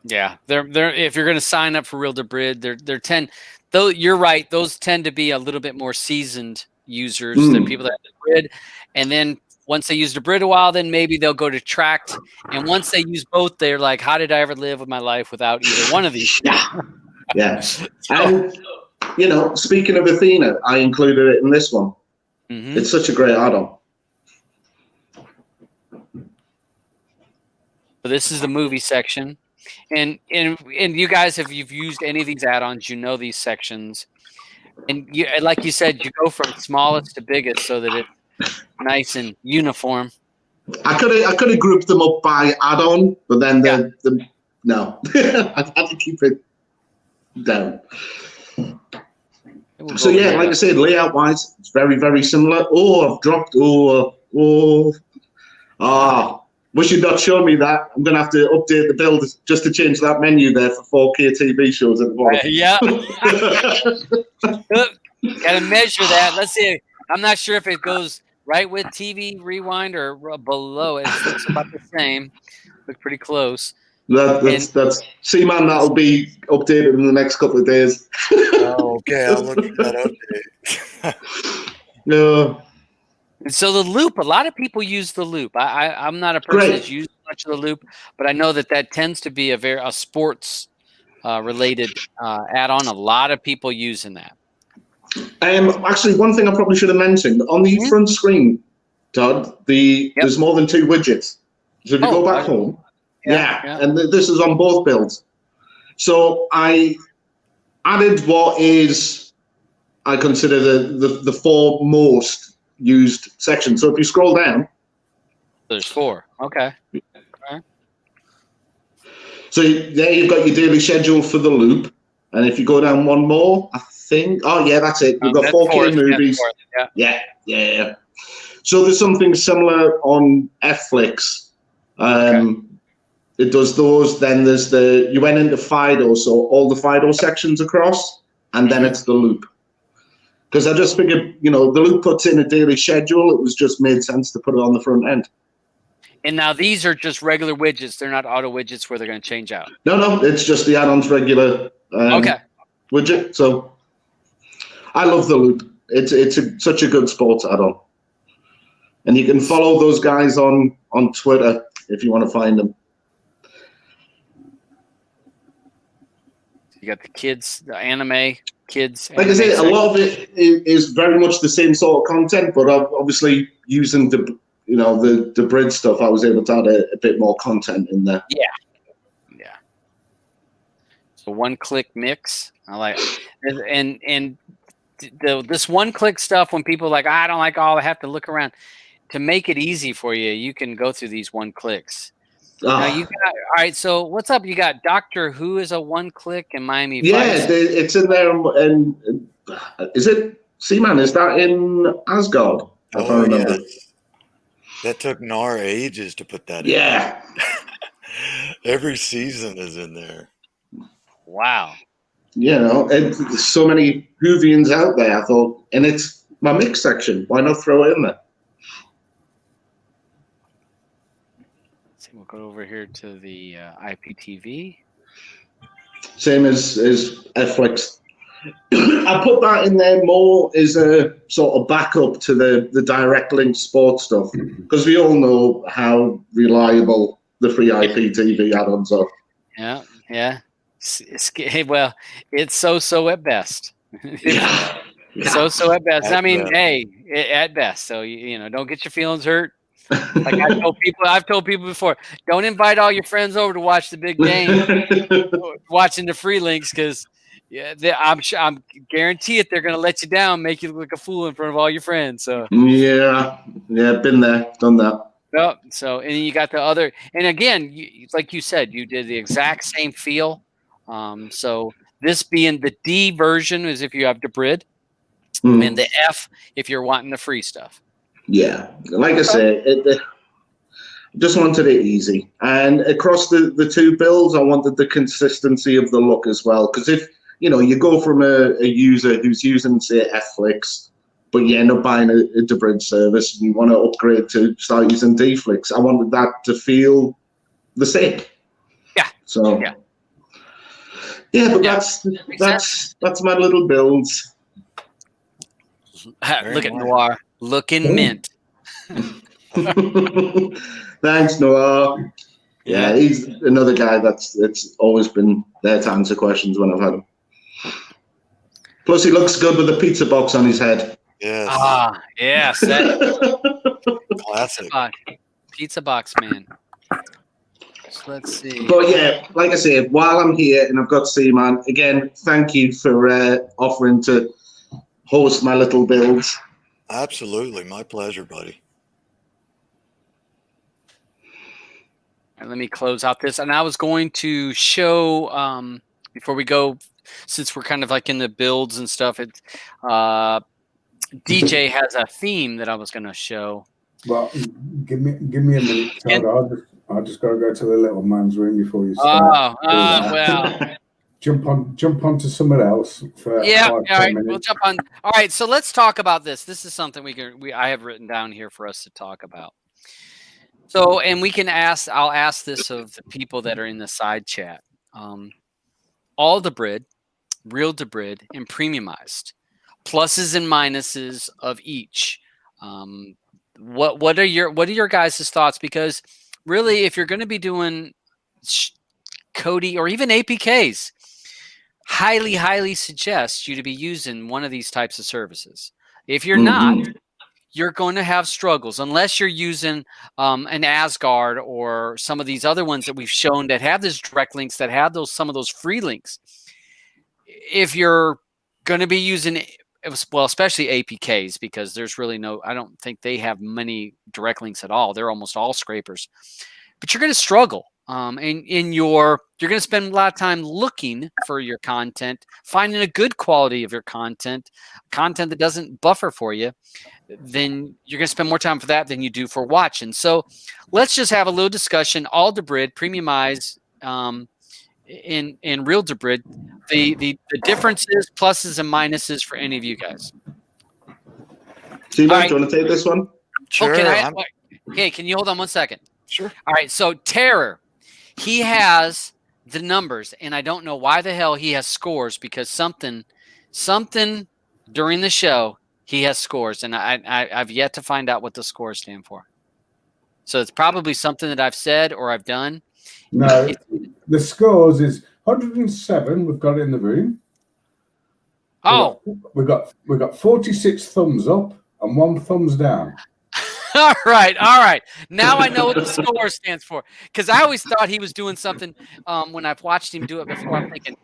yeah, they're if you're going to sign up for real DaButcher, they're 10. Though you're right, those tend to be a little bit more seasoned users than people that have DaButcher. And then once they use DaButcher a while, then maybe they'll go to tracked. And once they use both, they're like, how did I ever live with my life without either one of these? Yeah. And, speaking of Athena, I included it in this one. Mm-hmm. It's such a great add-on. So this is the movie section. And you guys, if you've used any of these add-ons, you know these sections. And like you said, you go from smallest to biggest so that it's nice and uniform. I could have grouped them up by add-on, but then no. I had to keep it down. So yeah, like I said, layout-wise, it's very, very similar. Oh, I've dropped. Wish you'd not shown me that. I'm going to have to update the build just to change that menu there for 4K TV shows at the bottom. Yeah. Got to measure that. Let's see. I'm not sure if it goes right with TV Rewind or below it. It looks about the same. Looks pretty close. That's cMan. That'll be updated in the next couple of days. Okay, I'll look at that update. No. So the loop, a lot of people use the loop. I'm not a person that's used much of the loop, but I know that tends to be a sports related add-on. A lot of people using that. Actually, one thing I probably should have mentioned on the front screen, Todd, there's more than 2 widgets. So if you go back home, and this is on both builds. So I added what I consider the 4 most used sections. So if you scroll down, there's 4. Okay. So there you've got your daily schedule for the loop, and if you go down one more, I think, that's it. You've got 4K movies. Yeah. So there's something similar on Netflix. It does those. Then there's you went into Fido, so all the Fido sections across, and then it's the loop. Because I just figured, the loop puts in a daily schedule. It was just made sense to put it on the front end. And now these are just regular widgets. They're not auto widgets where they're going to change out. No, it's just the add-ons regular widget. So I love the loop. It's such a good sports add-on. And you can follow those guys on Twitter if you want to find them. You got the kids, the anime kids. Like I say, a lot of it is very much the same sort of content, but obviously using the DaButcher stuff, I was able to add a bit more content in there. Yeah. So one-click mix. I like, and this one-click stuff. When people are like, I don't like all. I have to look around. To make it easy for you, you can go through these one-clicks. Now you got, all right, so what's up? You got Doctor Who is a one-click in Miami Vice. Yeah, it's in there. And is it cMan? Is that in Asgard? If I remember. Yeah. That took Nar ages to put that in. Yeah. Every season is in there. Wow. And there's so many Whovians out there, I thought, and it's my mix section. Why not throw it in there? We'll go over here to the IPTV. Same as Netflix. I put that in there more as a sort of backup to the direct link sports stuff, because we all know how reliable the free IPTV add-ons are. Yeah. Well, it's so at best. So at best. I mean, hey, at best. So don't get your feelings hurt. Like I've told people before, don't invite all your friends over to watch the big game, watching the free links, because I'm guarantee it, they're going to let you down, make you look like a fool in front of all your friends. So yeah, been there, done that. Yep. So and you got the other, and again, like you said, you did the exact same feel. So This being the D version is if you have DaButcher, and the F if you're wanting the free stuff. Yeah, like I say, just wanted it easy. And across the two builds, I wanted the consistency of the look as well. Because if, you go from a user who's using, say, F-Flix, but you end up buying a DaButcher service and you want to upgrade to start using D-Flix, I wanted that to feel the same. Yeah. So, but that's my little builds. Look at Noir. Looking mint. Thanks, Noah. Yeah, he's another guy that's always been there to answer questions when I've had him. Plus, he looks good with a pizza box on his head. Yes. Yes. Classic. Pizza box man. So let's see. But yeah, like I say, while I'm here and I've got CMan, again, thank you for offering to host my little builds. Absolutely. My pleasure, buddy. And let me close out this. And I was going to show, before we go, since we're kind of like in the builds and stuff, DJ has a theme that I was going to show. Well, give me a minute, Todd. I just got to go to the little man's room before you start. Well. Jump onto someone else for all right, minutes. We'll jump on. All right, so let's talk about this. This is something I have written down here for us to talk about. So, and I'll ask this of the people that are in the side chat. All DaButcher, real DaButcher, and premiumized, pluses and minuses of each. What are your guys' thoughts? Because really, if you're going to be doing Kodi or even APKs, highly suggest you to be using one of these types of services. If you're not, you're going to have struggles unless you're using an Asgard or some of these other ones that we've shown that have those direct links, that have some of those free links. If you're going to be using, well, especially APKs, because there's really I don't think they have many direct links at all. They're almost all scrapers, but you're going to struggle. You're going to spend a lot of time looking for your content, finding a good quality of your content that doesn't buffer for you. Then you're going to spend more time for that than you do for watching. So let's just have a little discussion. All DaButcher, premiumize, in real DaButcher, the differences, pluses and minuses for any of you guys. CMan, do you want to take this one? Sure. Okay, can you hold on 1 second? Sure. All right, so Terror, he has the numbers, and I don't know why the hell he has scores, because something during the show he has scores, and I've yet to find out what the scores stand for. So it's probably something that I've said or I've done. No, the scores is 107. We've got it in the room. Oh, we've got 46 thumbs up and 1 thumbs down. All right. Now I know what the score stands for, because I always thought he was doing something when I've watched him do it before. I'm thinking,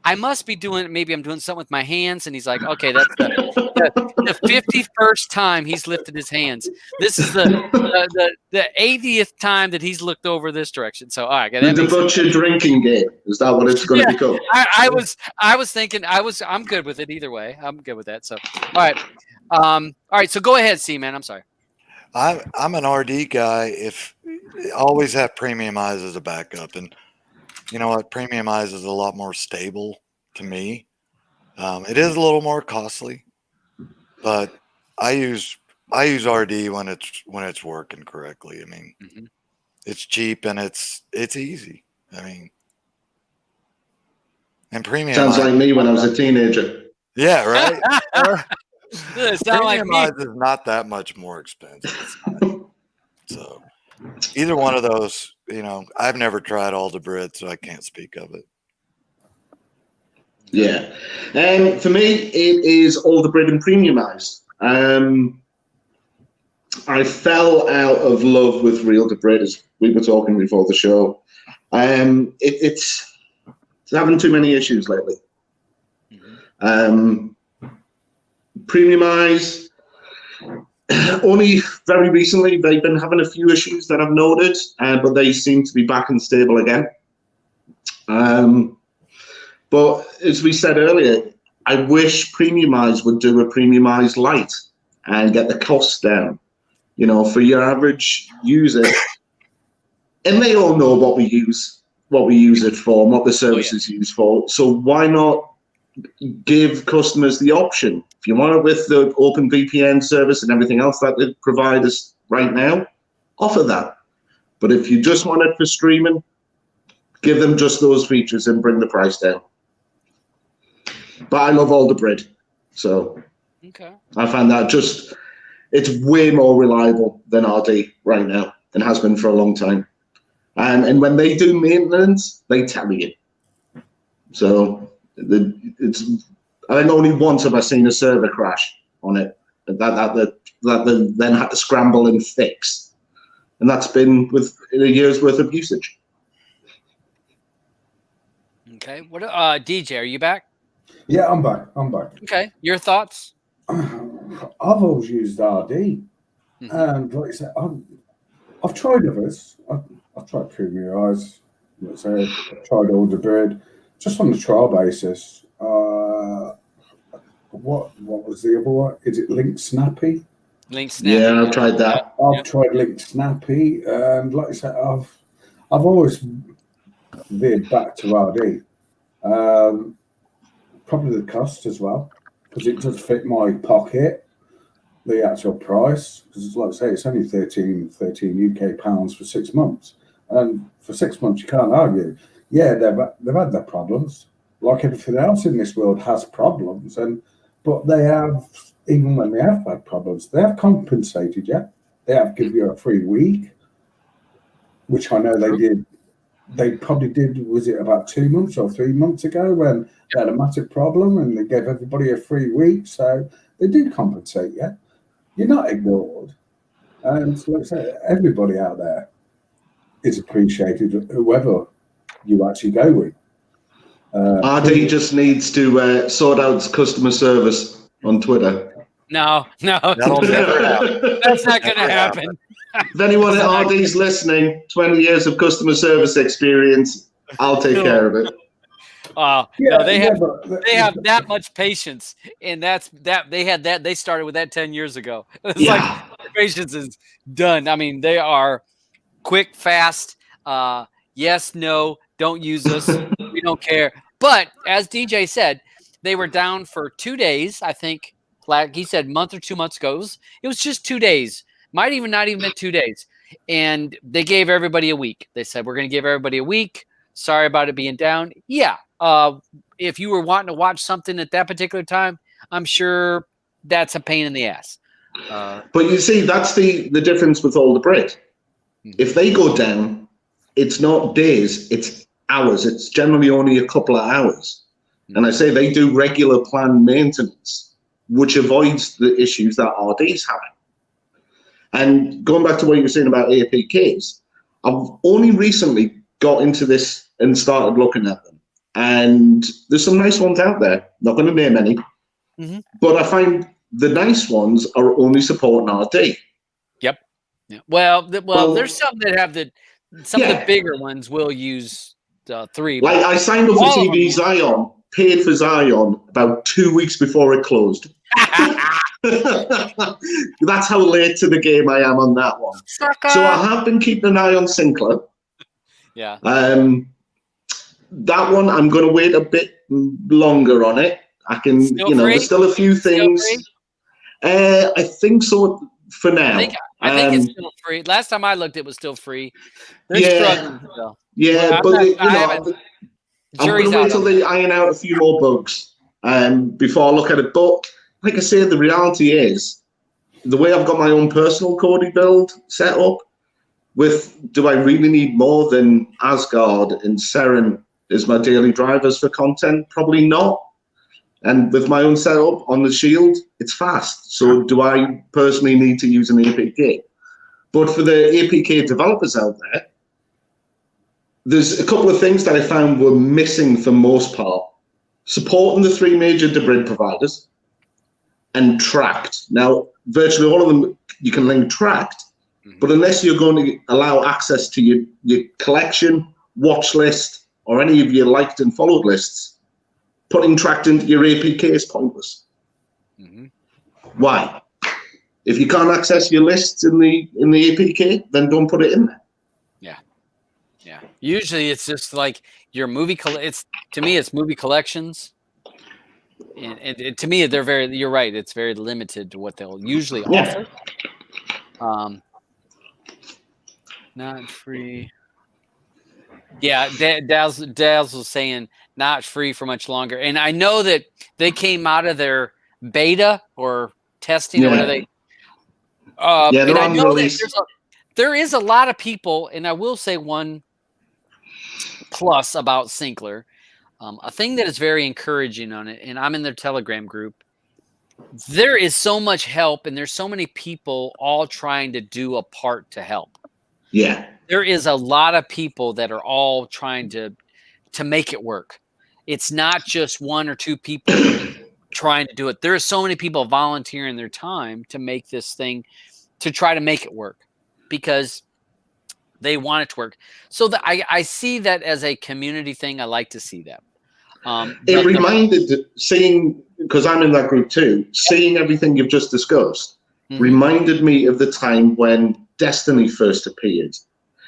I must be maybe I'm doing something with my hands. And he's like, okay, that's the 51st time he's lifted his hands. This is the 80th time that he's looked over this direction. So, all right. The DaButcher drinking game. Is that what it's going to become? I was thinking, I'm good with it either way. I'm good with that. So, all right. So go ahead, CMan. I'm sorry. I'm an RD guy. If always have premiumize as a backup, and you know what, premiumize is a lot more stable to me. It is a little more costly, but I use RD when it's working correctly. I mean, it's cheap and it's easy. I mean, and premium sounds like me when I was a teenager. Yeah, right. Premiumize is not that much more expensive. So either one of those, I've never tried all DaButcher, so I can't speak of it. Yeah. For me, it is all DaButcher and premiumized. I fell out of love with real DaButcher, as we were talking before the show. It's having too many issues lately. Premiumize, only very recently they've been having a few issues that I've noted, but they seem to be back and stable again. But as we said earlier, I wish Premiumize would do a Premiumize Lite and get the costs down, you know, for your average user. And they all know what we use it for and what the service is used for. So why not give customers the option? If you want it with the Open VPN service and everything else that they provide us right now, offer that. But if you just want it for streaming, give them just those features and bring the price down. But I love Alder Brid, so Okay. I find that it's way more reliable than RD right now and has been for a long time. And when they do maintenance, they tell you. So it's I think only once have I seen a server crash on it that they then had to scramble and fix, and that's been with a year's worth of usage. Okay. What? DJ, are you back? Yeah, I'm back. Okay. Your thoughts? I've always used RD, and like I said, I've tried others. I've tried Premiumize. Let's say I've tried Alder Brid, just on the trial basis. What was the other one? Is it Link Snappy? Link Snappy. Yeah, I've tried that. I've tried Link Snappy, and like I said, I've always veered back to RD. Probably the cost as well, because it does fit my pocket, the actual price, because like I say, it's only 13 UK pounds for 6 months, and for 6 months you can't argue. Yeah, they've had their problems, like everything else in this world has problems, but they have, even when they have had problems, they have compensated you. They have given you a free week, which I know they did. They probably did, was it about 2 months or 3 months ago, when they had a massive problem and they gave everybody a free week. So they do compensate you. You're not ignored. And so like I say, everybody out there is appreciated, whoever you actually go with. RD just needs to sort out customer service on Twitter. No. That'll never happen. That's not going to happen. If anyone at RD's listening, 20 years of customer service experience, I'll take care of it. No, they have that much patience, and they started with that 10 years ago. It's like patience is done. I mean, they are quick, fast. Yes, no, don't use us. We don't care. But as DJ said, they were down for 2 days. I think, like he said, a month or 2 months ago. It was just 2 days. Might even not even been 2 days. And they gave everybody a week. They said, we're going to give everybody a week. Sorry about it being down. Yeah. If you were wanting to watch something at that particular time, I'm sure that's a pain in the ass. But you see, that's the difference with Alder Brid. If they go down, it's not days, it's hours. It's generally only a couple of hours. And I say they do regular planned maintenance, which avoids the issues that RD's having. And going back to what you were saying about APKs, I've only recently got into this and started looking at them. And there's some nice ones out there. Not going to name any. But I find the nice ones are only supporting RD. Yep. Yeah. Well, there's some that have of the bigger ones will use 3. Like I signed up for TV Zion, paid for Zion about 2 weeks before it closed. That's how late to the game I am on that one. Sucker. So I have been keeping an eye on Sinclair. Yeah. That one I'm going to wait a bit longer on it. I can, still there's still a few things. I think so for now. I think it's still free. Last time I looked, it was still free. They're struggling still. Yeah, well, I'm going to wait till they iron out a few more bugs before I look at it. But like I say, the reality is, the way I've got my own personal Kodi build set up, do I really need more than Asgard and Seren as my daily drivers for content? Probably not. And with my own setup on the Shield, it's fast. So do I personally need to use an APK? But for the APK developers out there, there's a couple of things that I found were missing for most part. Supporting the 3 major DaButcher providers and tracked. Now, virtually all of them, you can link tracked, but unless you're going to allow access to your collection, watch list, or any of your liked and followed lists, putting tracked into your APK is pointless. Mm-hmm. Why? If you can't access your lists in the APK, then don't put it in there. Yeah. Usually it's just like your movie. To me, it's movie collections. And to me, you're right. It's very limited to what they'll usually offer. Not free. Yeah, Daz was saying not free for much longer. And I know that they came out of their beta or testing or whatever they're and I on know release. that there is a lot of people, and I will say one plus about Syncler. A thing that is very encouraging on it, and I'm in their Telegram group, there is so much help and there's so many people all trying to do a part to help. Yeah. There is a lot of people that are all trying to make it work. It's not just one or two people trying to do it. There are so many people volunteering their time to make this thing, to try to make it work because they want it to work. So I see that as a community thing. I like to see that. It reminded, seeing, because I'm in that group too, seeing everything you've just discussed reminded me of the time when Destiny first appeared.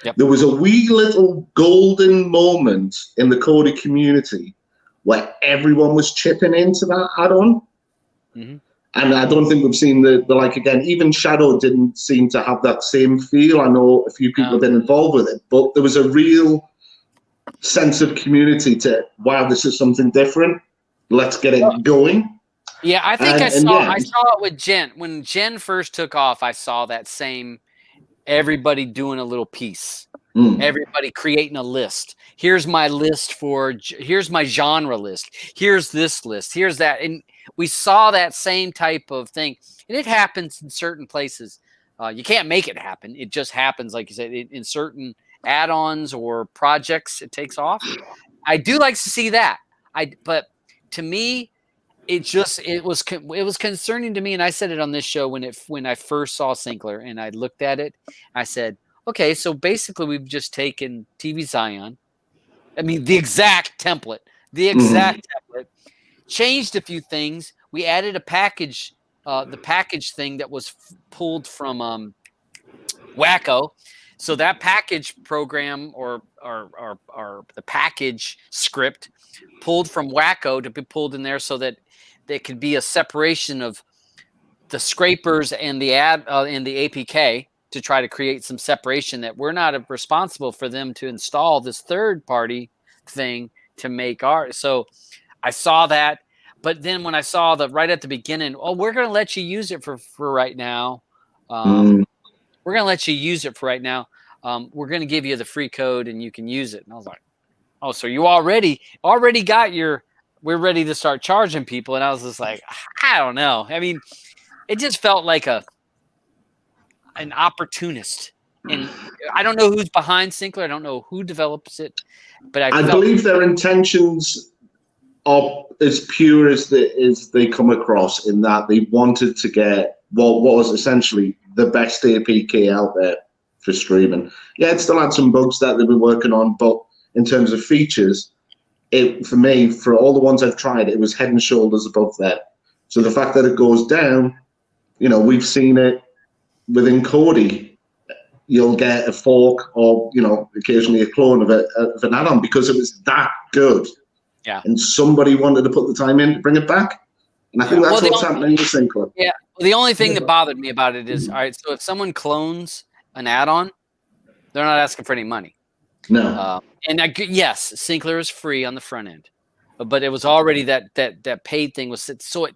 Yep. There was a wee little golden moment in the Kodi community where everyone was chipping into that add-on. Mm-hmm. And I don't think we've seen the like again. Even Shadow didn't seem to have that same feel. I know a few people have been involved with it, but there was a real sense of community to, wow, this is something different. Let's get it going. Yeah, I think I saw it with Jen. When Jen first took off, I saw that same everybody doing a little piece. Everybody creating a list. Here's my list here's my genre list. Here's this list. Here's that. And we saw that same type of thing. And it happens in certain places. You can't make it happen. It just happens, like you said, in certain add-ons or projects, it takes off. I do like to see that. But to me, it was concerning to me, and I said it on this show when I first saw Syncler and I looked at it. I said, okay, so basically we've just taken TV Zion. I mean, the exact template, changed a few things. We added a package, the package thing that was pulled from Wacko. So that package program or the package script pulled from Wacko to be pulled in there so that there could be a separation of the scrapers and the APK to try to create some separation, that we're not responsible for them to install this third party thing to make art. So I saw that, but then when I saw right at the beginning, we're going to let you use it for right now. We're going to let you use it for right now. We're going to give you the free code and you can use it. And I was like, oh, so you already got we're ready to start charging people. And I was just like, I don't know. I mean, it just felt like an opportunist. And I don't know who's behind Syncler. I don't know who develops it, but I believe their intentions are as pure as they come across, in that they wanted to get what was essentially the best APK out there for streaming. Yeah, it still had some bugs that they've been working on, but in terms of features, for me, for all the ones I've tried, it was head and shoulders above that. So the fact that it goes down, we've seen it within Kodi. You'll get a fork or, occasionally a clone of an add-on because it was that good. Yeah. And somebody wanted to put the time in to bring it back. And I think that's what's happening with Syncler. Yeah. Well, the only thing that bothered me about it is, all right, so if someone clones an add-on, they're not asking for any money. No. Yes, Syncler is free on the front end, but it was already that paid thing was set. So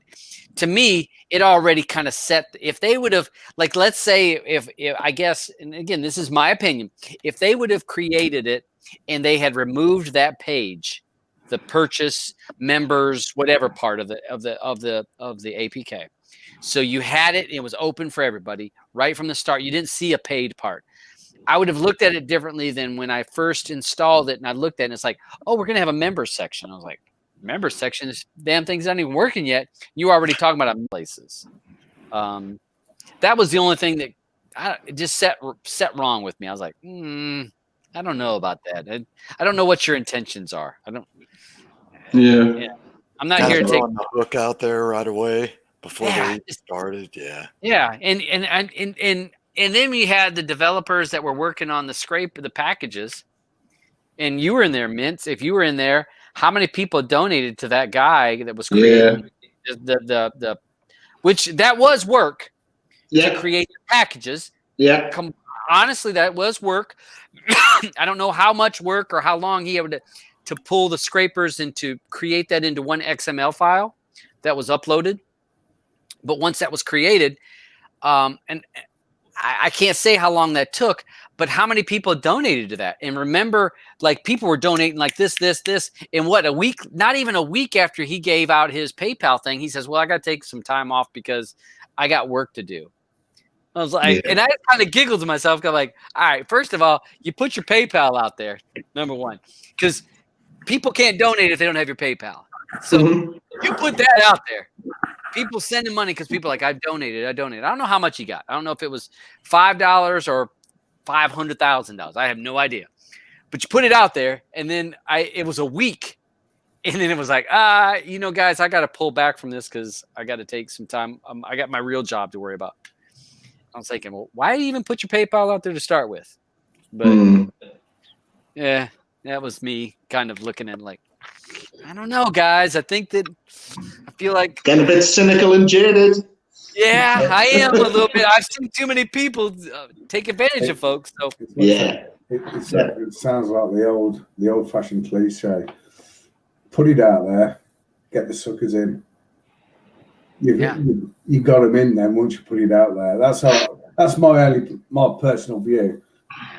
to me, it already kind of set. If they would have, like, let's say if I guess, and again, this is my opinion, if they would have created it and they had removed that page, the purchase, members, whatever part of the APK, so you had it, it was open for everybody right from the start. You didn't see a paid part. I would have looked at it differently than when I first installed it, and I looked at it and it's like, oh, we're going to have a members section. I was like, members section? This damn thing's not even working yet. You already talking about places. That was the only thing that it just set wrong with me. I was like, I don't know about that. I don't know what your intentions are. I don't. Yeah. I'm not Kind here of to take. throwing the hook out there right away before Yeah, they even started. Yeah. Yeah, and then we had the developers that were working on the packages, and you were in there, Mints. If you were in there, how many people donated to that guy that was creating the which that was work to create the packages. Yeah. Honestly, that was work. I don't know how much work or how long he had to pull the scrapers and to create that into one XML file that was uploaded. But once that was created, and I can't say how long that took, but how many people donated to that? And remember, like people were donating like this, and what, a week, not even a week after he gave out his PayPal thing, he says, well, I got to take some time off because I got work to do. I was like, and I kind of giggled to myself, kind of like, all right, first of all, you put your PayPal out there, number one, because people can't donate if they don't have your PayPal. So you put that out there. People sending money because people are like, I donated. I don't know how much he got. I don't know if it was $5 or $500,000. I have no idea. But you put it out there, and then it was a week. And then it was like, guys, I got to pull back from this because I got to take some time. I got my real job to worry about. I was thinking, well, why even put your PayPal out there to start with? But yeah, that was me kind of looking at like, I don't know, guys. I feel like getting a bit cynical and jaded. Yeah, I am a little bit. I've seen too many people take advantage of folks. So it sounds like the old-fashioned cliche. Put it out there, get the suckers in. You got them in then once you put it out there. That's my personal view.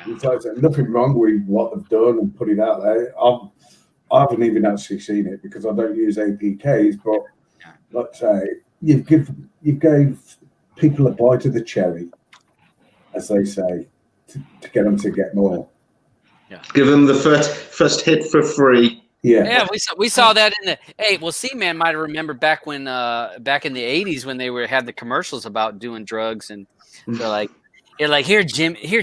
There's nothing wrong with what they've done and put it out there. I haven't even actually seen it because I don't use APKs, but let's say you gave people a bite of the cherry, as they say, to get them to get more. Yeah. Give them the first hit for free. Yeah, we saw that in the CMan might have remembered back when back in the 80s when they had the commercials about doing drugs, and they're like here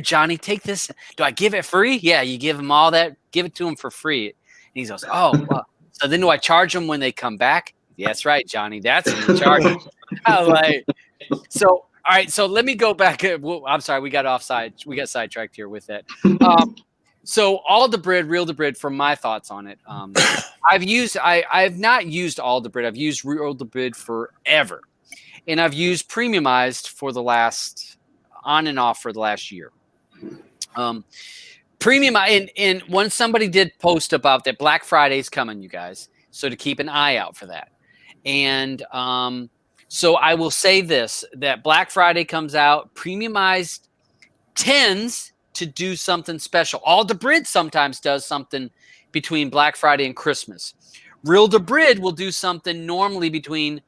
Johnny, take this. Do I give it free? Yeah, you give them all that, give it to them for free. And he goes, oh, well, so then do I charge them when they come back? Yeah, that's right, Johnny. That's when you charge them. So all right, so let me go back. I'm sorry, we got sidetracked here with that. So all the bread, real the bread. From my thoughts on it, I've not used all the bread. I've used real the bread forever, and I've used premiumized for the last on and off for the last year. Premium, and when somebody did post about that, Black Friday's coming, you guys, so to keep an eye out for that. And so I will say this: that Black Friday comes out, premiumized tends to do something special. All the bread sometimes does something between Black Friday and Christmas. Real the bread will do something normally between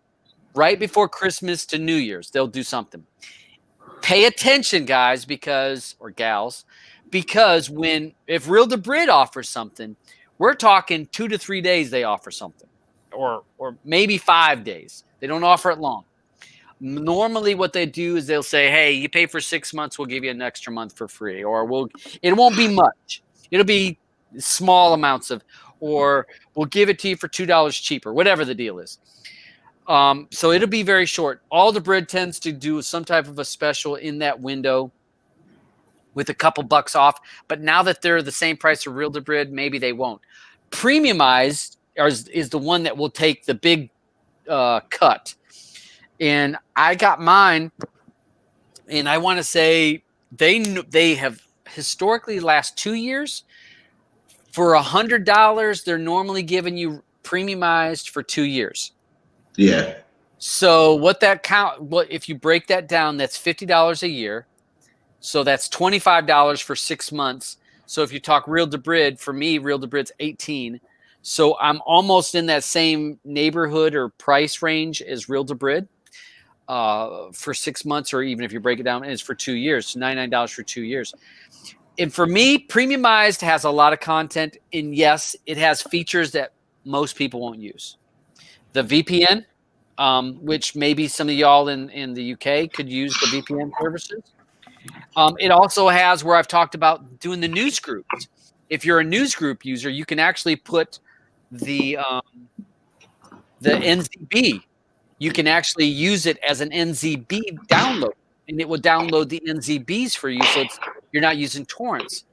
right before Christmas to New Year's. They'll do something. Pay attention, guys, or gals, because if Real the Bread offers something, we're talking 2 to 3 days they offer something, or maybe 5 days. They don't offer it long. Normally what they do is they'll say, hey, you pay for 6 months, we'll give you an extra month for free, or it won't be much. It'll be small amounts or we'll give it to you for $2 cheaper, whatever the deal is. So it'll be very short. All the bread tends to do some type of a special in that window with a couple bucks off. But now that they're the same price of Real the Bread, maybe they won't. Premiumized is the one that will take the big cut. And I got mine, and I want to say they have historically the last 2 years for $100. They're normally giving you premiumized for 2 years. Yeah. So what if you break that down, that's $50 a year. So that's $25 for 6 months. So if you talk Real the Bread, for me, Real the Bread's $18. So I'm almost in that same neighborhood or price range as Real the Bread. For 6 months, or even if you break it down, it's for 2 years, so $99 for 2 years. And for me, premiumized has a lot of content, and yes, it has features that most people won't use. The VPN, which maybe some of y'all in the UK could use the VPN services. It also has where I've talked about doing the news groups. If you're a news group user, you can actually put the the NZB. You can actually use it as an NZB download, and it will download the NZBs for you, so you're not using torrents.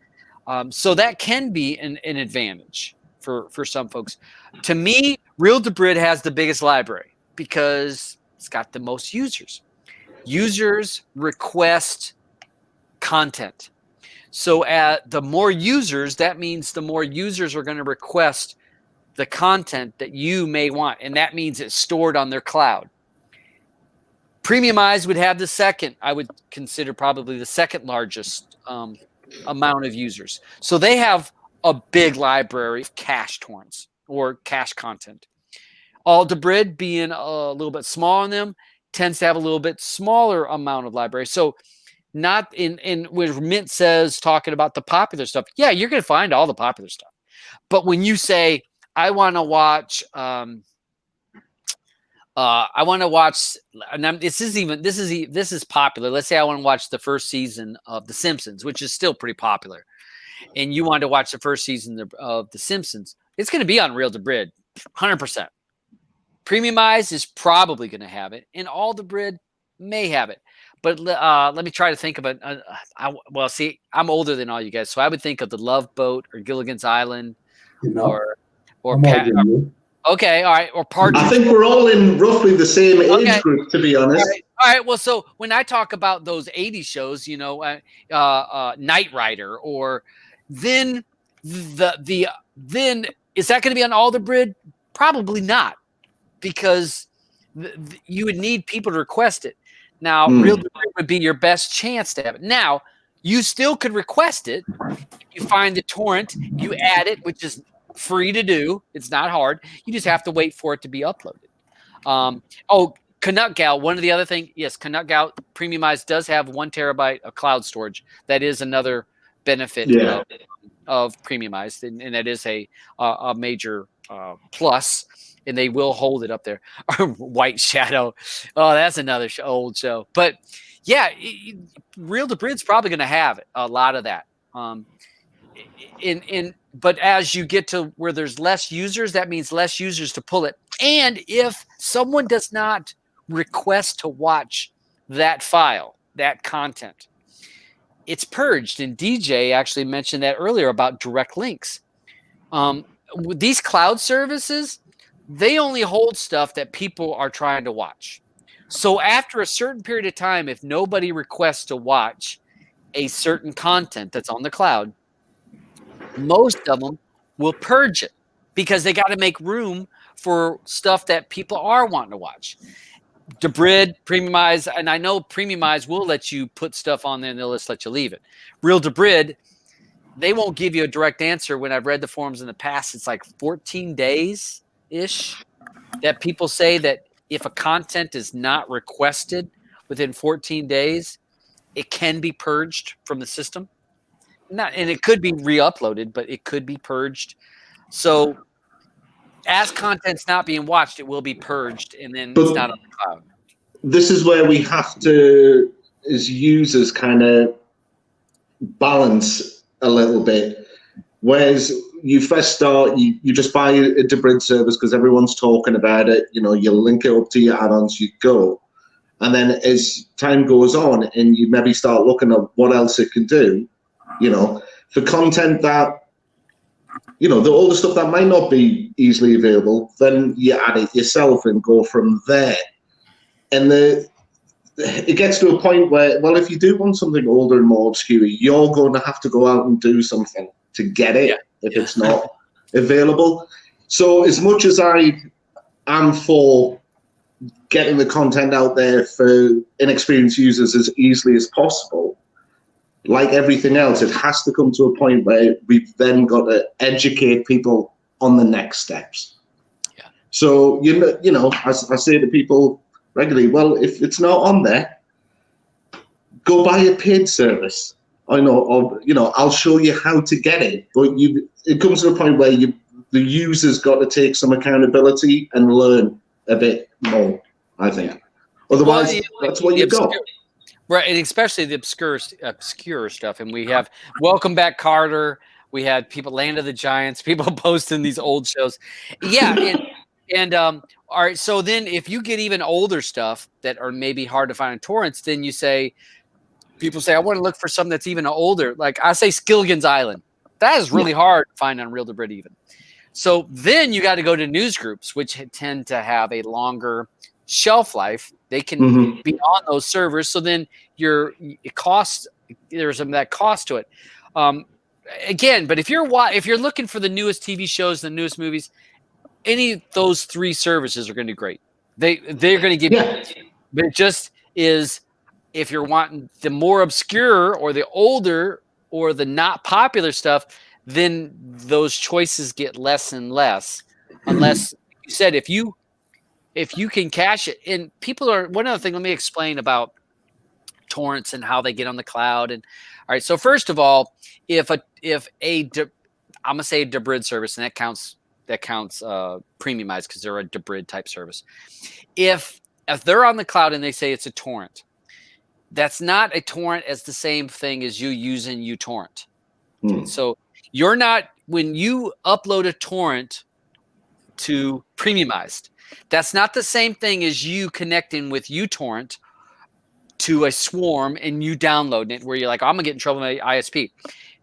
So that can be an advantage for some folks. To me, Real DaBrid has the biggest library because it's got the most users. Users request content. So the more users, that means the more users are going to request the content that you may want, and that means it's stored on their cloud. Premiumize would have the second, I would consider probably the second largest amount of users. So they have a big library of cache torrents or cache content. All DaBrid, being a little bit small on them, tends to have a little bit smaller amount of library. So not in when Mint says talking about the popular stuff, yeah, you're going to find all the popular stuff. But when you say, I want to watch, and this is popular. Let's say I want to watch the first season of The Simpsons, which is still pretty popular, and you want to watch the first season of The Simpsons. It's going to be on Real DaBrid, 100%. Premiumize is probably going to have it, and All DaBrid may have it. But let me try to think of it. Well, see, I'm older than all you guys, so I would think of the Love Boat or Gilligan's Island, or okay, all right, or Partridge. I think we're all in roughly the same age group, to be honest. All right. Well, so when I talk about those 80s shows, you know, Knight Rider, or then then is that going to be on All DaBrid? Probably not, because you would need people to request it. Now, Real DaBrid would be your best chance to have it. Now, you still could request it. You find the torrent, you add it, which is free to do. It's not hard. You just have to wait for it to be uploaded. Canuck Gal, one of the other things, yes, Canuck Gal Premiumize does have 1 terabyte of cloud storage. That is another benefit of Premiumize, and that is a major plus. And they will hold it up there. White Shadow. Oh, that's another old show. But yeah, Real DaBrid's probably going to have a lot of that. But as you get to where there's less users, that means less users to pull it. And if someone does not request to watch that file, that content, it's purged. And DJ actually mentioned that earlier about direct links. These cloud services, they only hold stuff that people are trying to watch. So after a certain period of time, if nobody requests to watch a certain content that's on the cloud, most of them will purge it because they got to make room for stuff that people are wanting to watch. DaBrid, Premiumize, and I know Premiumize will let you put stuff on there and they'll just let you leave it. Real DaBrid, they won't give you a direct answer. When I've read the forums in the past, it's like 14 days ish that people say that if a content is not requested within 14 days, it can be purged from the system. And it could be re-uploaded, but it could be purged. So as content's not being watched, it will be purged, and then it's not on the cloud. This is where we have to, as users, kind of balance a little bit. Whereas you first start, you just buy a DaBrid service because everyone's talking about it. You know, you link it up to your add-ons, you go. And then as time goes on and you maybe start looking at what else it can do, you know, for content that, you know, all the stuff that might not be easily available, then you add it yourself and go from there. And it gets to a point where, well, if you do want something older and more obscure, you're going to have to go out and do something to get it if it's not available. So as much as I am for getting the content out there for inexperienced users as easily as possible, like everything else, it has to come to a point where we've then got to educate people on the next steps. Yeah. So, you know, I say to people regularly, well, if it's not on there, go buy a paid service. I know, or, you know, I'll show you how to get it. But it comes to a point where the user's got to take some accountability and learn a bit more, I think. Otherwise, that's what you got. Right, and especially the obscure stuff. And we have Welcome Back, Carter. We had people, Land of the Giants, people posting these old shows. Yeah, And all right, so then if you get even older stuff that are maybe hard to find on torrents, then people say, I want to look for something that's even older. Like I say Skilligan's Island. That is really hard to find on Real to Brit even. So then you got to go to news groups, which tend to have a longer shelf life. They can be on those servers. So then there's that cost to it. Again, but if you're looking for the newest TV shows, the newest movies, any of those three services are going to be great. They're going to give you, but it just is, if you're wanting the more obscure or the older or the not popular stuff, then those choices get less and less. Unless you said, if you can cache it, and people are, one other thing, let me explain about torrents and how they get on the cloud. And all right, so first of all, I'm gonna say DaButcher service, and that counts premiumized because they're a DaButcher type service. If they're on the cloud and they say it's a torrent, that's not a torrent as the same thing as you using uTorrent. So you're not, when you upload a torrent to premiumized, that's not the same thing as you connecting with uTorrent to a swarm and you downloading it, where you're like, I'm gonna get in trouble with my ISP,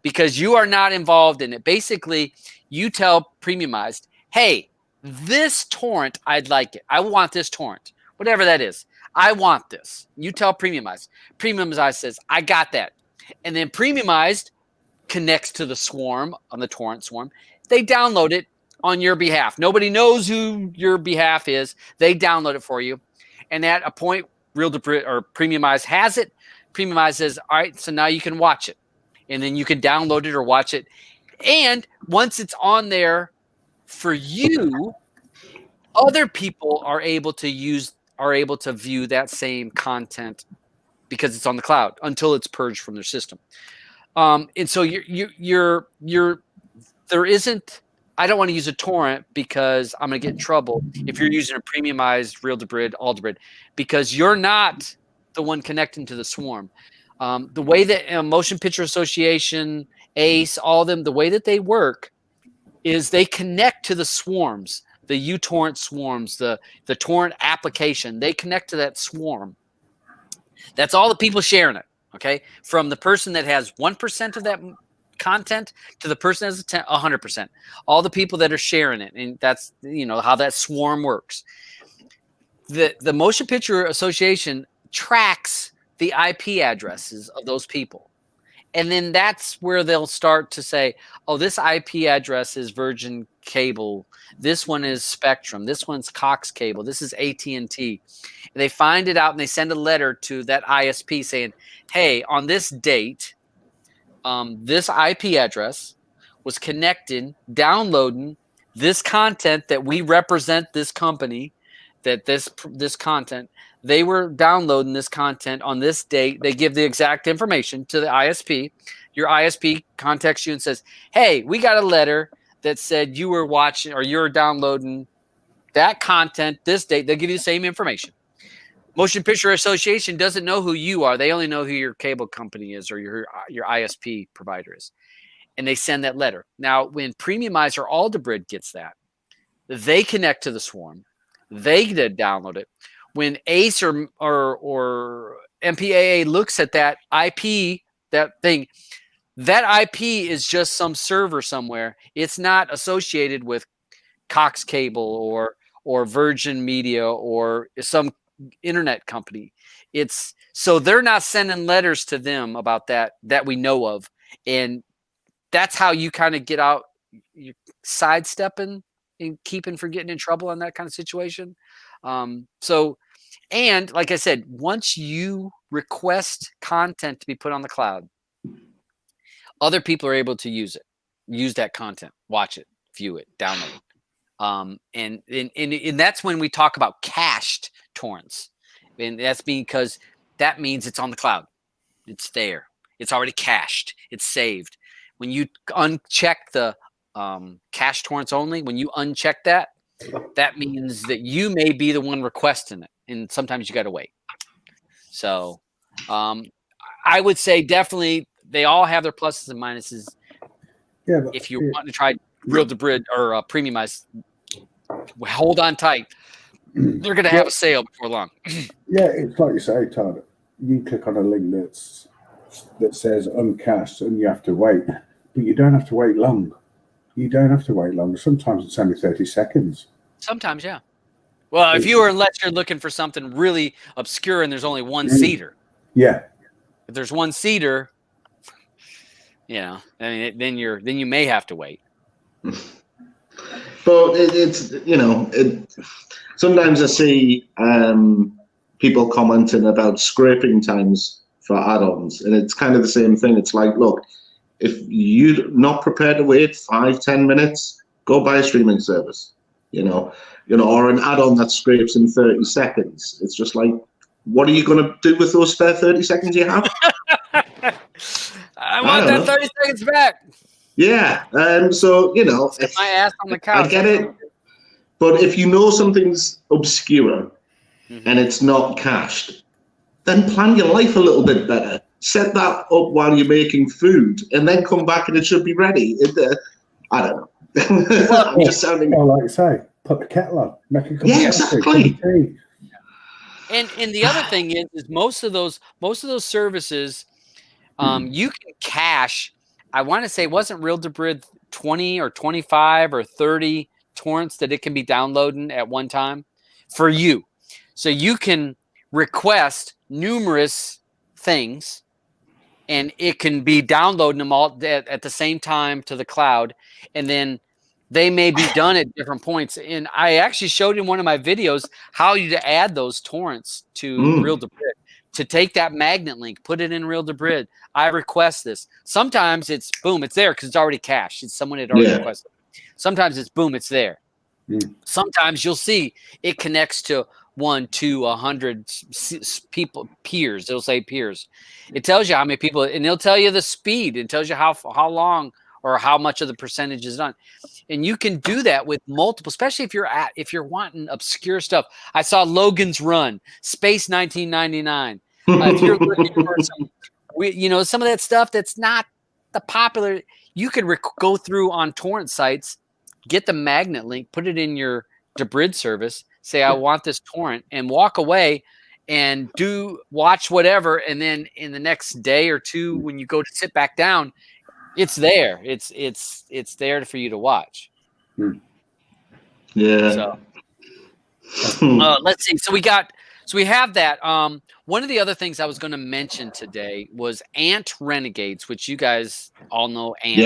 because you are not involved in it. Basically, you tell premiumized, hey, this torrent, I'd like it. I want this torrent, whatever that is. I want this. You tell premiumized. Premiumized says, I got that. And then premiumized connects to the swarm, on the torrent swarm. They download it on your behalf. Nobody knows who your behalf is. They download it for you. And at a point, Real DaButcher or premiumized has it. Premiumized says, all right, so now you can watch it. And then you can download it or watch it. And once it's on there for you, other people are able to view that same content because it's on the cloud until it's purged from their system. And so there isn't, I don't want to use a torrent because I'm going to get in trouble if you're using a premiumized Real DaButcher, all DaButcher, because you're not the one connecting to the swarm. The way that Motion Picture Association, ACE, all of them, the way that they work is they connect to the swarms, the uTorrent swarms, the torrent application. They connect to that swarm. That's all the people sharing it, okay? From the person that has 1% of that content to the person that has 100%. All the people that are sharing it, and that's how that swarm works. The Motion Picture Association tracks the IP addresses of those people. And then that's where they'll start to say, oh, this IP address is Virgin Cable. This one is Spectrum. This one's Cox Cable. This is AT&T. They find it out and they send a letter to that ISP saying, hey, on this date, this IP address was connected, downloading this content that we represent this company, that this content, they were downloading this content on this date. They give the exact information to the ISP. Your ISP contacts you and says, hey, we got a letter that said you were watching or you're downloading that content this date. They'll give you the same information. Motion Picture Association doesn't know who you are. They only know who your cable company is or your ISP provider is. And they send that letter. Now, when Premiumize or all DaButcher gets that, they connect to the swarm. They download it. When ACE or MPAA looks at that IP, that thing, that IP is just some server somewhere. It's not associated with Cox Cable or Virgin Media or some internet company. So they're not sending letters to them about that we know of. And that's how you kind of get out, you're sidestepping and keeping from getting in trouble on that kind of situation. And like I said, once you request content to be put on the cloud, other people are able to use that content, watch it, view it, download it. And that's when we talk about cached torrents. And that's because that means it's on the cloud. It's there. It's already cached. It's saved. When you uncheck the cache torrents only, when you uncheck that means that you may be the one requesting it. And sometimes you got to wait. So I would say definitely they all have their pluses and minuses. Yeah, if you want to try Real DaButcher or Premiumize, hold on tight. They're going to have a sale before long. Yeah, it's like you say, Todd. You click on a link that says uncashed, and you have to wait, but you don't have to wait long. You don't have to wait long. Sometimes it's only 30 seconds. Sometimes, yeah. Well, unless you're looking for something really obscure and there's only one seater. Yeah. If there's one seater, I mean, then you may have to wait. But it's sometimes I see people commenting about scraping times for add-ons, and it's kind of the same thing. It's like, look, if you're not prepared to wait 5-10 minutes, go buy a streaming service, or an add-on that scrapes in 30 seconds. It's just like, what are you going to do with those spare 30 seconds you have? I want that 30 seconds back. Yeah. So, Sit my ass on the couch. I get it. But if you know something's obscure and it's not cached, then plan your life a little bit better. Set that up while you're making food, and then come back and it should be ready. I don't know. I'm just sounding. Well, like you say, put the kettle on, make a cup of coffee, exactly. tea. And the other thing is most of those services, you can cache. I want to say it wasn't Real Debrid 20 or 25 or 30 torrents that it can be downloading at one time for you. So you can request numerous things, and it can be downloading them all at the same time to the cloud, and then they may be done at different points. And I actually showed in one of my videos how to add those torrents to Real Debrid. To take that magnet link, put it in Real Debrid. I request this. Sometimes it's boom, it's there because it's already cached. Someone had already requested. Sometimes it's boom, it's there. Sometimes you'll see it connects to 1, 2, 100 people, peers. It'll say peers. It tells you how many people, and it'll tell you the speed. It tells you how long or how much of the percentage is done. And you can do that with multiple, especially if you're wanting obscure stuff. I saw Logan's Run, Space 1999. If you're looking for some of that stuff that's not the popular, you could go through on torrent sites, get the magnet link, put it in your Debrid service, say I want this torrent, and walk away and watch whatever, and then in the next day or two, when you go to sit back down, it's there. It's there for you to watch. Yeah. So let's see. So we have that. One of the other things I was going to mention today was Ant Renegades, which you guys all know Ant.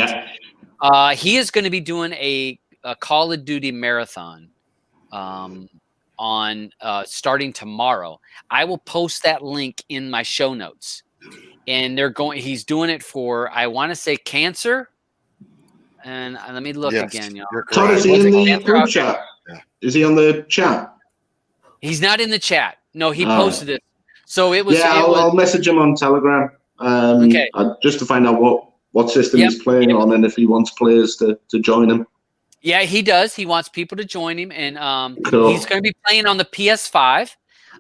Yeah. He is going to be doing a Call of Duty marathon on starting tomorrow. I will post that link in my show notes. And he's doing it for, I want to say, cancer. And let me look again, y'all. Todd, is he in the group chat? Yeah. Is he on the chat? He's not in the chat. No, he posted it. So it was. Yeah, I'll message him on Telegram. Okay. Just to find out what system he's playing on, and if he wants players to join him. Yeah, he does. He wants people to join him, and cool. He's going to be playing on the PS5.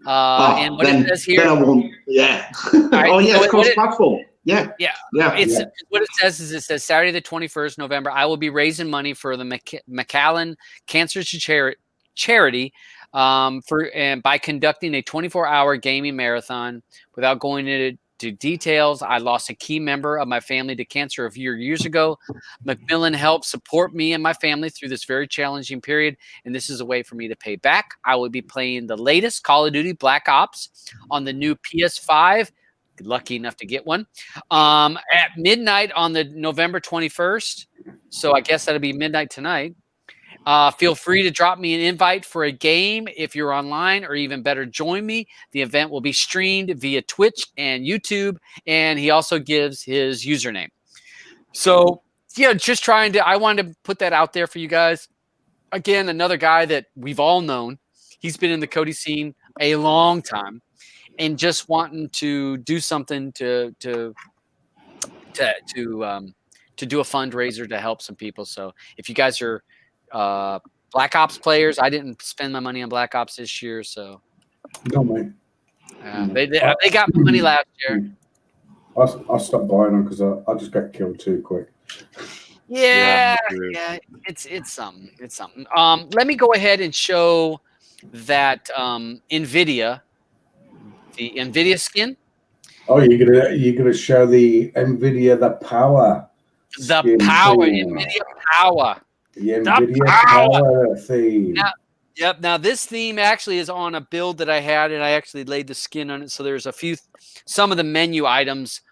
And what it says here. Then I won't. Yeah. Right, oh yeah, cross-platform. Yeah. What it says is Saturday the 21st November. I will be raising money for the Macmillan Cancer Charity by conducting a 24-hour gaming marathon. Without going into details, I lost a key member of my family to cancer a few years ago. Macmillan helped support me and my family through this very challenging period, and this is a way for me to pay back. I will be playing the latest Call of Duty Black Ops on the new PS5. Lucky enough to get one at midnight on the November 21st. So I guess that'll be midnight tonight. Feel free to drop me an invite for a game if you're online, or even better, join me. The event will be streamed via Twitch and YouTube, and he also gives his username. So, yeah, I wanted to put that out there for you guys. Again, another guy that we've all known. He's been in the Kodi scene a long time, and just wanting to do something to do a fundraiser to help some people. So, if you guys are Black Ops players, I didn't spend my money on Black Ops this year, so no, mate. They got money last year. I stopped buying them because I just got killed too quick. Yeah, me too. yeah, it's something. It's something. Let me go ahead and show that NVIDIA, the NVIDIA skin, Oh, you're gonna show the NVIDIA the power the skin power, theme. NVIDIA power, The the NVIDIA power. power theme. Now, yep. Now this theme actually is on a build that I had, and I actually laid the skin on it. So there's some of the menu items.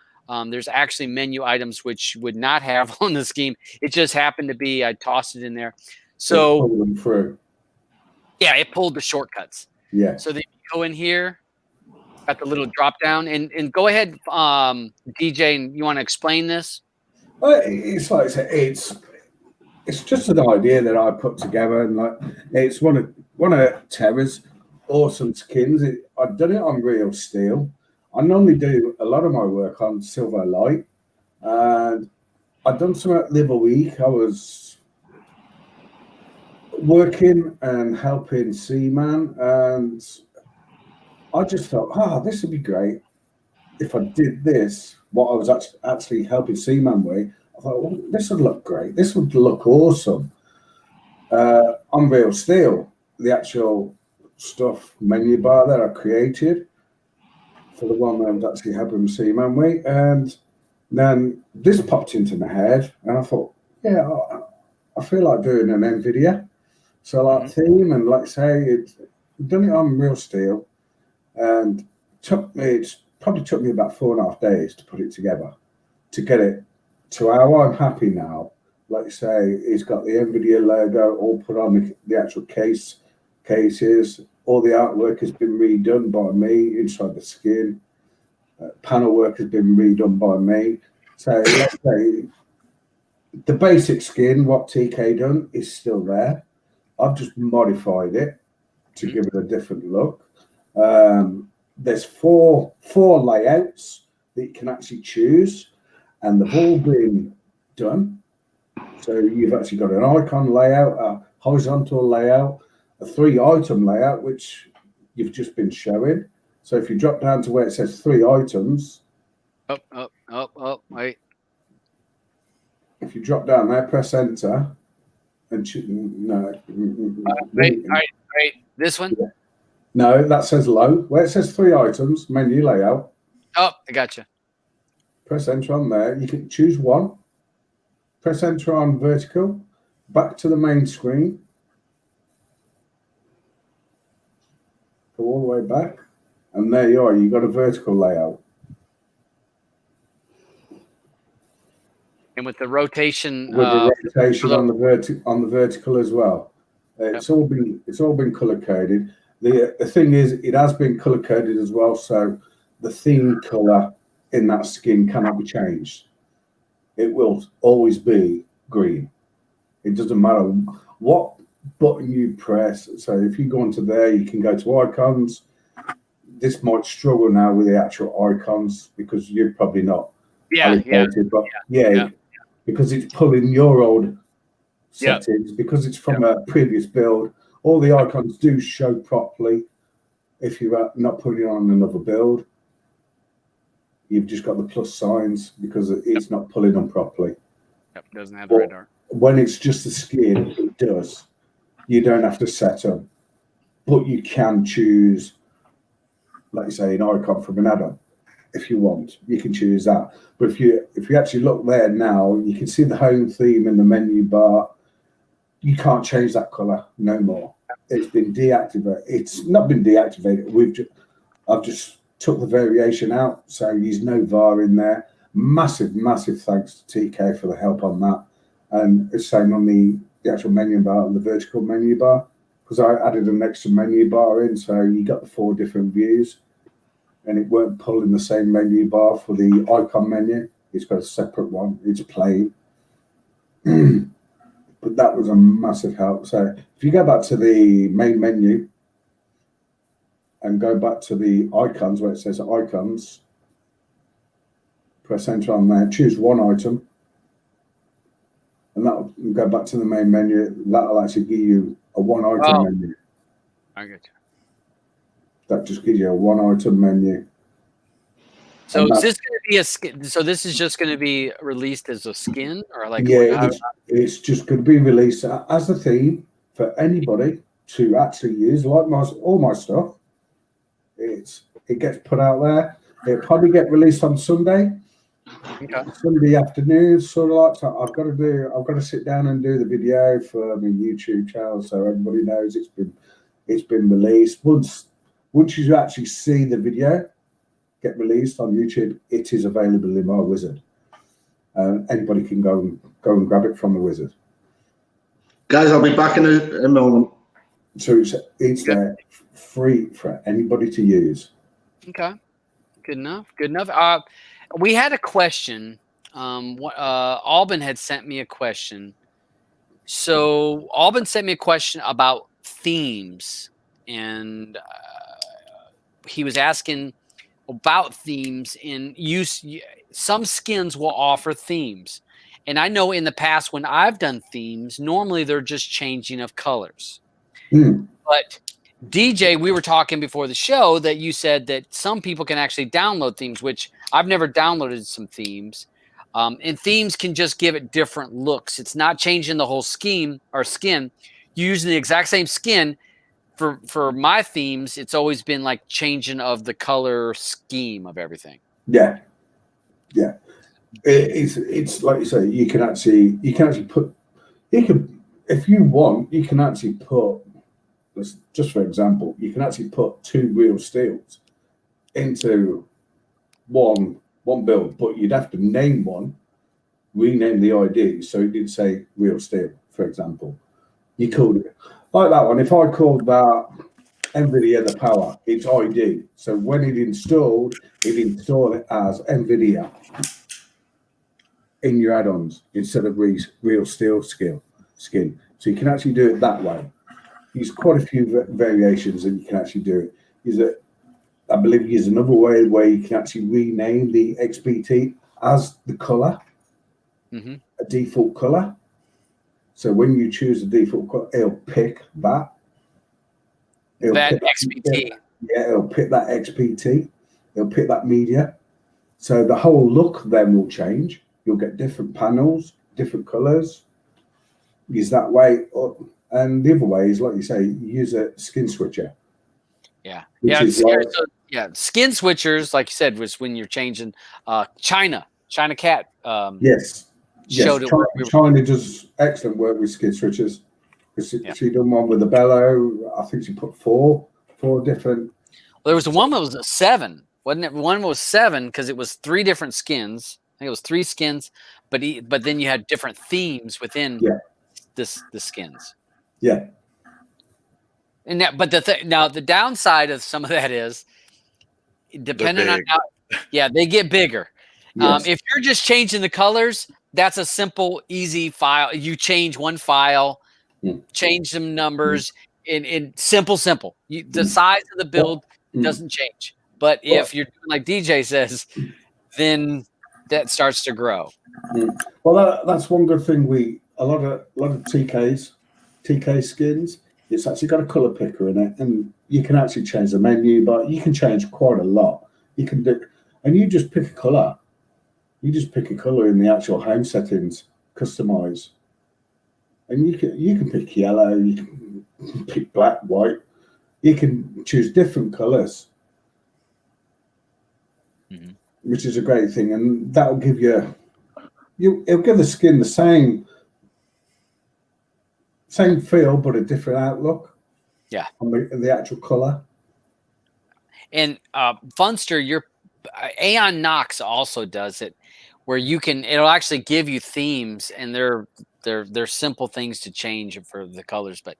There's actually menu items which would not have on the scheme. It just happened to be I tossed it in there. So Pull them through. yeah, it pulled the shortcuts. Yeah. So then you go in here, got the little drop down, and go ahead, DJ, and you want to explain this? Well, it's like I said, it's just an idea that I put together, and like it's one of Terra's awesome skins. I've done it on real steel. I normally do a lot of my work on silver light, and I've done some the other week. I was working and helping cMan, and I just thought, this would be great if I did this. What I was actually helping cMan with, I thought, well, this would look great. This would look awesome. On real steel, the actual stuff menu bar that I created for the one that I was actually helping cMan with, and then this popped into my head, and I thought, yeah, I feel like doing an NVIDIA. So like theme, and like I say, it's done it on real steel, and it probably took me about 4.5 days to put it together, to get it to how I'm happy now. Like I say, it's got the NVIDIA logo all put on the actual cases. All the artwork has been redone by me inside the skin. Panel work has been redone by me. So let's say the basic skin, what TK done, is still there. I've just modified it to give it a different look. There's four layouts that you can actually choose, and they've all been done. So you've actually got an icon layout, a horizontal layout, a 3-item layout, which you've just been showing. So if you drop down to where it says 3 items, wait. if you drop down there, press enter, and wait. This one? Yeah. No, that says low. Where it says 3 items, menu layout. Oh, I gotcha. Press enter on there. You can choose one. Press enter on vertical. Back to the main screen. Go all the way back. And there you are. You've got a vertical layout. And with the rotation, With the rotation on the vertical as well. It's all been color coded. The thing is, it has been color coded as well, so the theme color in that skin cannot be changed. It will always be green. It doesn't matter what button you press. So if you go onto there, you can go to icons. This might struggle now with the actual icons because you're probably not allocated, but because it's pulling your old settings, because it's from a previous build. All the icons do show properly if you're not putting on another build. You've just got the plus signs because it's not pulling them properly. Yep, doesn't have the radar. When it's just the skin, it does. You don't have to set them, but you can choose, like you say, an icon from an add-on. If you want, you can choose that. But if you actually look there now, you can see the home theme in the menu bar. You can't change that color no more. It's been deactivated. It's not been deactivated. I've just took the variation out, so there's no VAR in there. Massive thanks to TK for the help on that. And it's same on the actual menu bar, the vertical menu bar, because I added an extra menu bar in, so you got the 4 different views, and it weren't pulling the same menu bar for the icon menu. It's got a separate one. It's plain. But that was a massive help. So if you go back to the main menu and go back to the icons where it says icons, press enter on there, choose one item, and that'll go back to the main menu. That'll actually give you a 1 item menu. I get you. That just gives you a 1 item menu. So is this going to be a skin? So this is just going to be released as a skin, or like? Yeah, it's just going to be released as a theme for anybody to actually use. Like all my stuff, it gets put out there. It'll probably get released on Sunday. Okay. Sunday afternoon, sort of like. So I've got to sit down and do the video for my YouTube channel, so everybody knows it's been released. Once you actually see the video get released on YouTube, it is available in my wizard. Anybody can go and grab it from the wizard. Guys, I'll be back in a moment. So it's there free for anybody to use. Okay. Good enough. We had a question. Alban had sent me a question. So Alban sent me a question about themes, and he was asking about themes in use. Some skins will offer themes, and I know in the past when I've done themes, normally they're just changing of colors. But DJ, we were talking before the show that you said that some people can actually download themes, which I've never downloaded some themes. And themes can just give it different looks. It's not changing the whole scheme or skin. You're using the exact same skin. For my themes, it's always been like changing of the color scheme of everything. Yeah. It's like you say, you can actually put, if you want, you can actually put, just for example, you can actually put 2 real steels into one build, but you'd have to name one, rename the ID, so it did say real steel, for example. You called it like that one. If I called that NVIDIA the power, it's ID. So when it installed it as NVIDIA in your add-ons instead of real steel skin. So you can actually do it that way. There's quite a few variations that you can actually do it. I believe there's another way where you can actually rename the XBT as the color, a default color. So when you choose a default color, it'll pick that. XBT. Yeah, it'll pick that XBT. It'll pick that media. So the whole look then will change. You'll get different panels, different colors. Use that way. And the other way is, like you say, use a skin switcher. Yeah. Skin switchers, like you said, was when you're changing China Cat. Yes. Showed China does excellent work with skin switchers. She done one with the bellow. I think she put four different. Well, there was one that was a 7, wasn't it? One was 7 because it was 3 different skins. I think it was 3 skins, but then you had different themes within the skins. Yeah. And now the downside of some of that is depending on how they get bigger. Yes. If you're just changing the colors, that's a simple, easy file. You change one file, change some numbers in simple. The size of the build doesn't change. But if you're doing like DJ says, then that starts to grow. Well, that's one good thing. A lot of TK skins, it's actually got a color picker in it, and you can actually change the menu, but you can change quite a lot. You can do, and you just pick a color. You just pick a color in the actual home settings, customize, and you can pick yellow, you can pick black, white. You can choose different colors, which is a great thing, and that'll give it'll give the skin the same feel, but a different outlook. Yeah, on the actual color. And Funster, your Aeon Nox also does it, where it'll actually give you themes, and they're simple things to change for the colors. But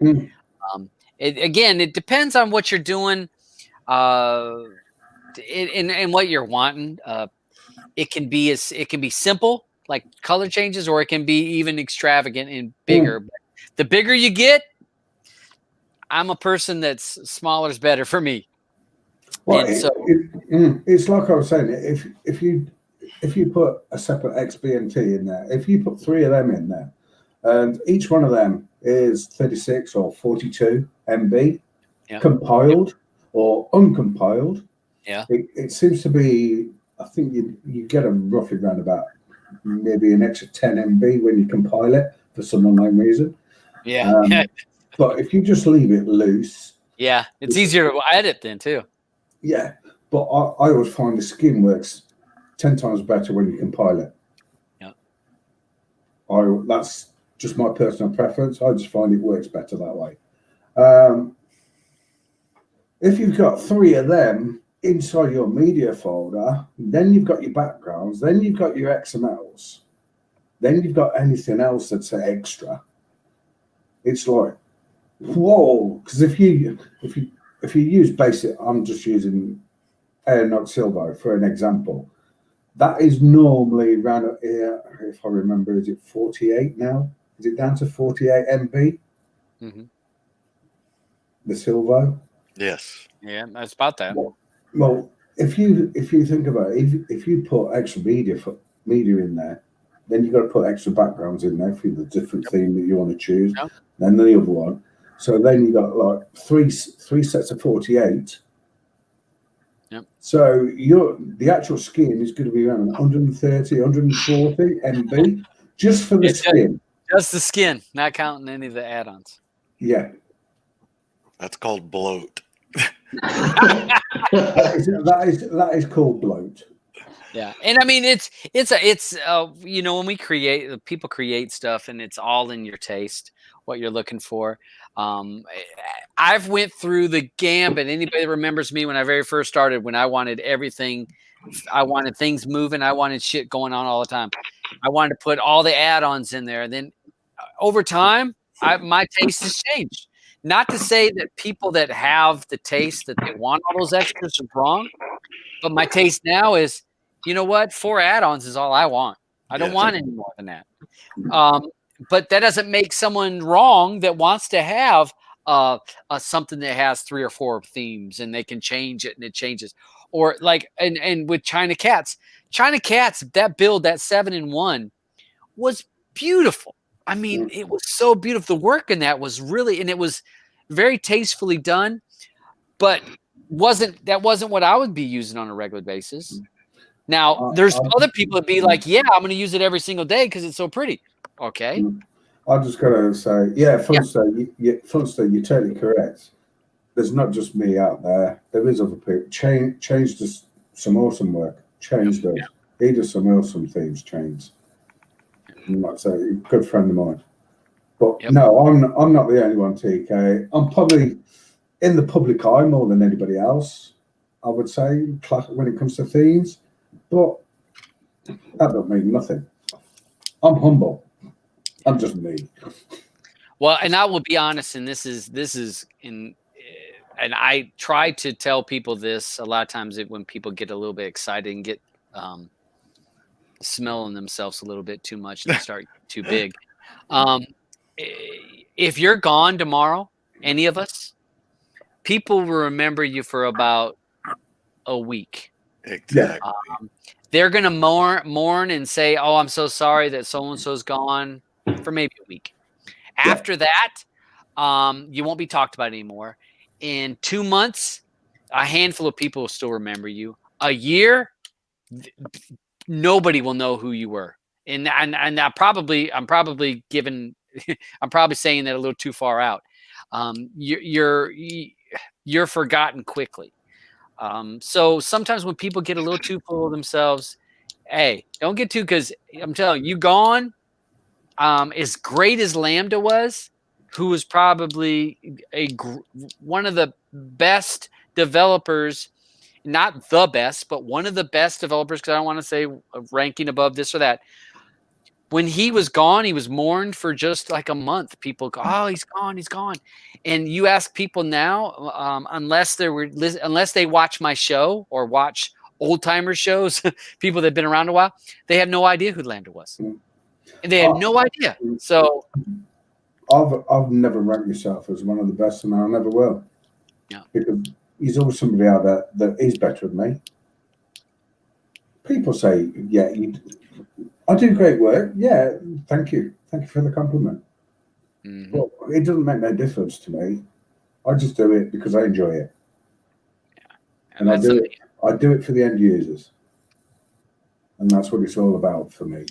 it depends on what you're doing, and what you're wanting. It can be simple, like color changes, or it can be even extravagant and bigger. But the bigger you get, I'm a person that's smaller is better for me. Well, it's like I was saying. If you put a separate XBMT in there, if you put 3 of them in there, and each one of them is 36 or 42 MB, compiled or uncompiled, it seems to be I think you get them roughly around about maybe an extra 10 MB when you compile it for some unknown reason. Yeah. But if you just leave it loose, yeah, it's easier to edit then too. Yeah, but I always find the skin works 10 times better when you compile it. Yeah. That's just my personal preference. I just find it works better that way. If you've got 3 of them inside your media folder, then you've got your backgrounds, then you've got your XMLs, then you've got anything else that's extra. It's like, whoa! Because if you use basic, I'm just using Aeronox Silvo for an example. That is normally around here, if I remember, is it 48 now? Is it down to 48 MB? Mm-hmm. The Silvo? Yes. Yeah, that's about that. Well, if you think about it, if you put extra media in there, then you've got to put extra backgrounds in there for the different theme that you want to choose. Yep. Then the other one. So then you got like three sets of 48. Yep. So the actual skin is going to be around 130, 140 MB just for the skin. Just the skin, not counting any of the add-ons. Yeah. That's called bloat. that is called bloat. Yeah, and I mean it's you know, when people create stuff and it's all in your taste, what you're looking for. I've went through the gambit. Anybody that remembers me when I very first started, when I wanted everything, I wanted things moving, I wanted shit going on all the time. I wanted to put all the add-ons in there. And then over time, my taste has changed. Not to say that people that have the taste that they want all those extras are wrong, but my taste now is, you know what? 4 add-ons is all I want. I don't want any more than that. But that doesn't make someone wrong that wants to have something that has 3 or 4 themes and they can change it and it changes. Or like, and with China Cats, that build, that 7-in-1 was beautiful. I mean, it was so beautiful. The work in that was really, and it was very tastefully done, but that wasn't what I would be using on a regular basis. Now, there's other people that be like, yeah, I'm going to use it every single day because it's so pretty. Okay. I just got to say, Funster, you're totally correct. There's not just me out there. There is other people. Change does some awesome work. Change does. He does some awesome themes, Change. Like I say, a good friend of mine. But no, I'm not the only one, TK. I'm probably in the public eye more than anybody else, I would say, when it comes to themes. But that don't mean nothing. I'm humble. I'm just me. Well, and I will be honest, and this is and I try to tell people this a lot of times when people get a little bit excited and get smelling themselves a little bit too much and they start too big. If you're gone tomorrow, any of us, people will remember you for about a week. Exactly. They're going to mourn and say, oh, I'm so sorry that so-and-so's gone, for maybe a week. After that, you won't be talked about anymore. In 2 months, a handful of people will still remember you. A year, nobody will know who you were. And I'm probably saying that a little too far out. You're forgotten quickly. So sometimes when people get a little too full of themselves, hey, don't get too, because I'm telling you, gone. As great as Lambda was, who was probably one of the best developers, not the best, but one of the best developers, because I don't want to say ranking above this or that. When he was gone, he was mourned for just like a month. People go, oh, he's gone. And you ask people now, unless they watch my show or watch old timer shows, people that have been around a while, they have no idea who Lambda was. And they had no idea. So I've never ranked myself as one of the best, and I never will. Yeah. Because there's always somebody out there that is better than me. People say, yeah, I do great work. Yeah, thank you. Thank you for the compliment. Mm-hmm. Well, it doesn't make no difference to me. I just do it because I enjoy it. Yeah. And I do it for the end users. And that's what it's all about for me.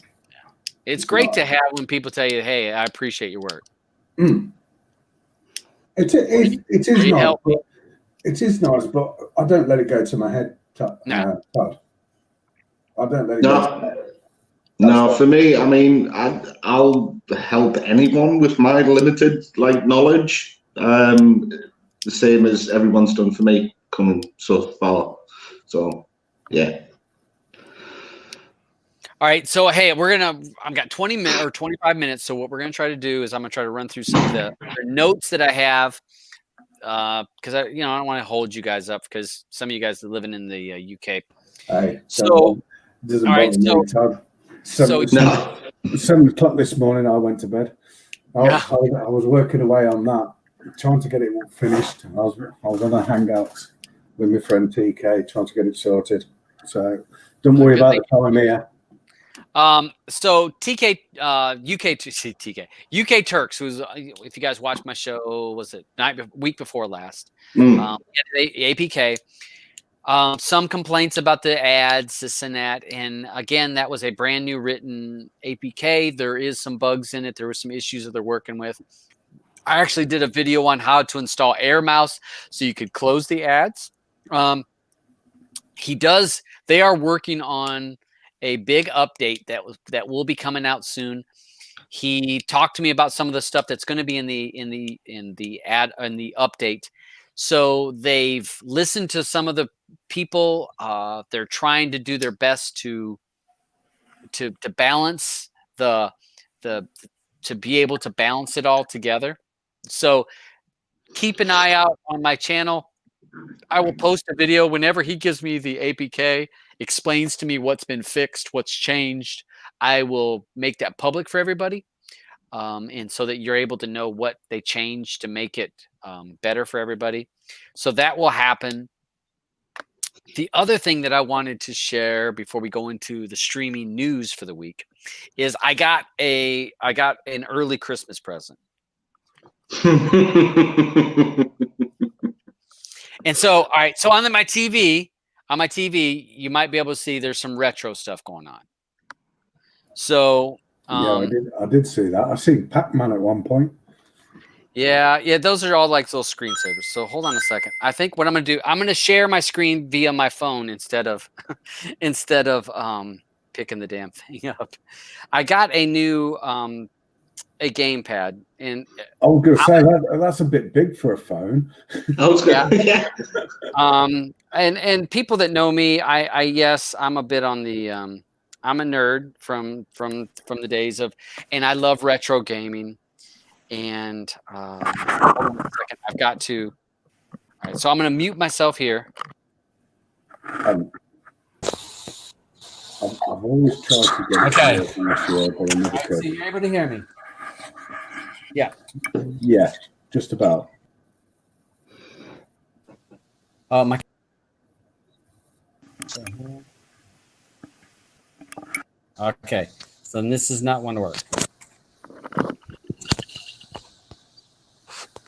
It's great to have when people tell you, "Hey, I appreciate your work." It is nice. help me. But it is nice, but I don't let it go to my head. Todd. I don't let it go to my head. No, for me, I mean, I'll help anyone with my limited knowledge. The same as everyone's done for me coming so far. So, yeah. All right. So, hey, I've got 20 minutes or 25 minutes. So what we're going to try to do is I'm going to try to run through some of the notes that I have. Cause I don't want to hold you guys up because some of you guys are living in the UK. Hey, so, doesn't all right. bother me, Todd. 7 o'clock this morning, I went to bed. I was working away on that, trying to get it all finished. I was on a Hangouts with my friend TK, trying to get it sorted. So don't worry about the time here. So TK, UK Turks, who's, if you guys watched my show, was it week before last? APK. Some complaints about the ads, this and that. And again, that was a brand new written APK. There is some bugs in it. There were some issues that they're working with. I actually did a video on how to install Air Mouse so you could close the ads. They are working on a big update that will be coming out soon. He talked to me about some of the stuff that's going to be in the update. So they've listened to some of the people. They're trying to do their best to balance to be able to balance it all together. So keep an eye out on my channel. I will post a video whenever he gives me the APK, explains to me what's been fixed, what's changed. I will make that public for everybody. And so that you're able to know what they changed to make it better for everybody. So that will happen. The other thing that I wanted to share before we go into the streaming news for the week is I got an early Christmas present. And so, all right, so on my TV, you might be able to see there's some retro stuff going on. So I did see that. I seen Pac-Man at one point. Yeah, those are all like little screensavers. So hold on a second. I think what I'm gonna do, I'm gonna share my screen via my phone instead of picking the damn thing up. I got a new a gamepad, and I was gonna say that's a bit big for a phone. And people that know me, yes, I'm a bit on the I'm a nerd from the days of, and I love retro gaming. And hold on a second, I've got to. All right, so I'm going to mute myself here. I've always tried to get it from this year, but I never could. So you're able to hear me? Yeah. Yeah, just about. Okay, so this is not one to work.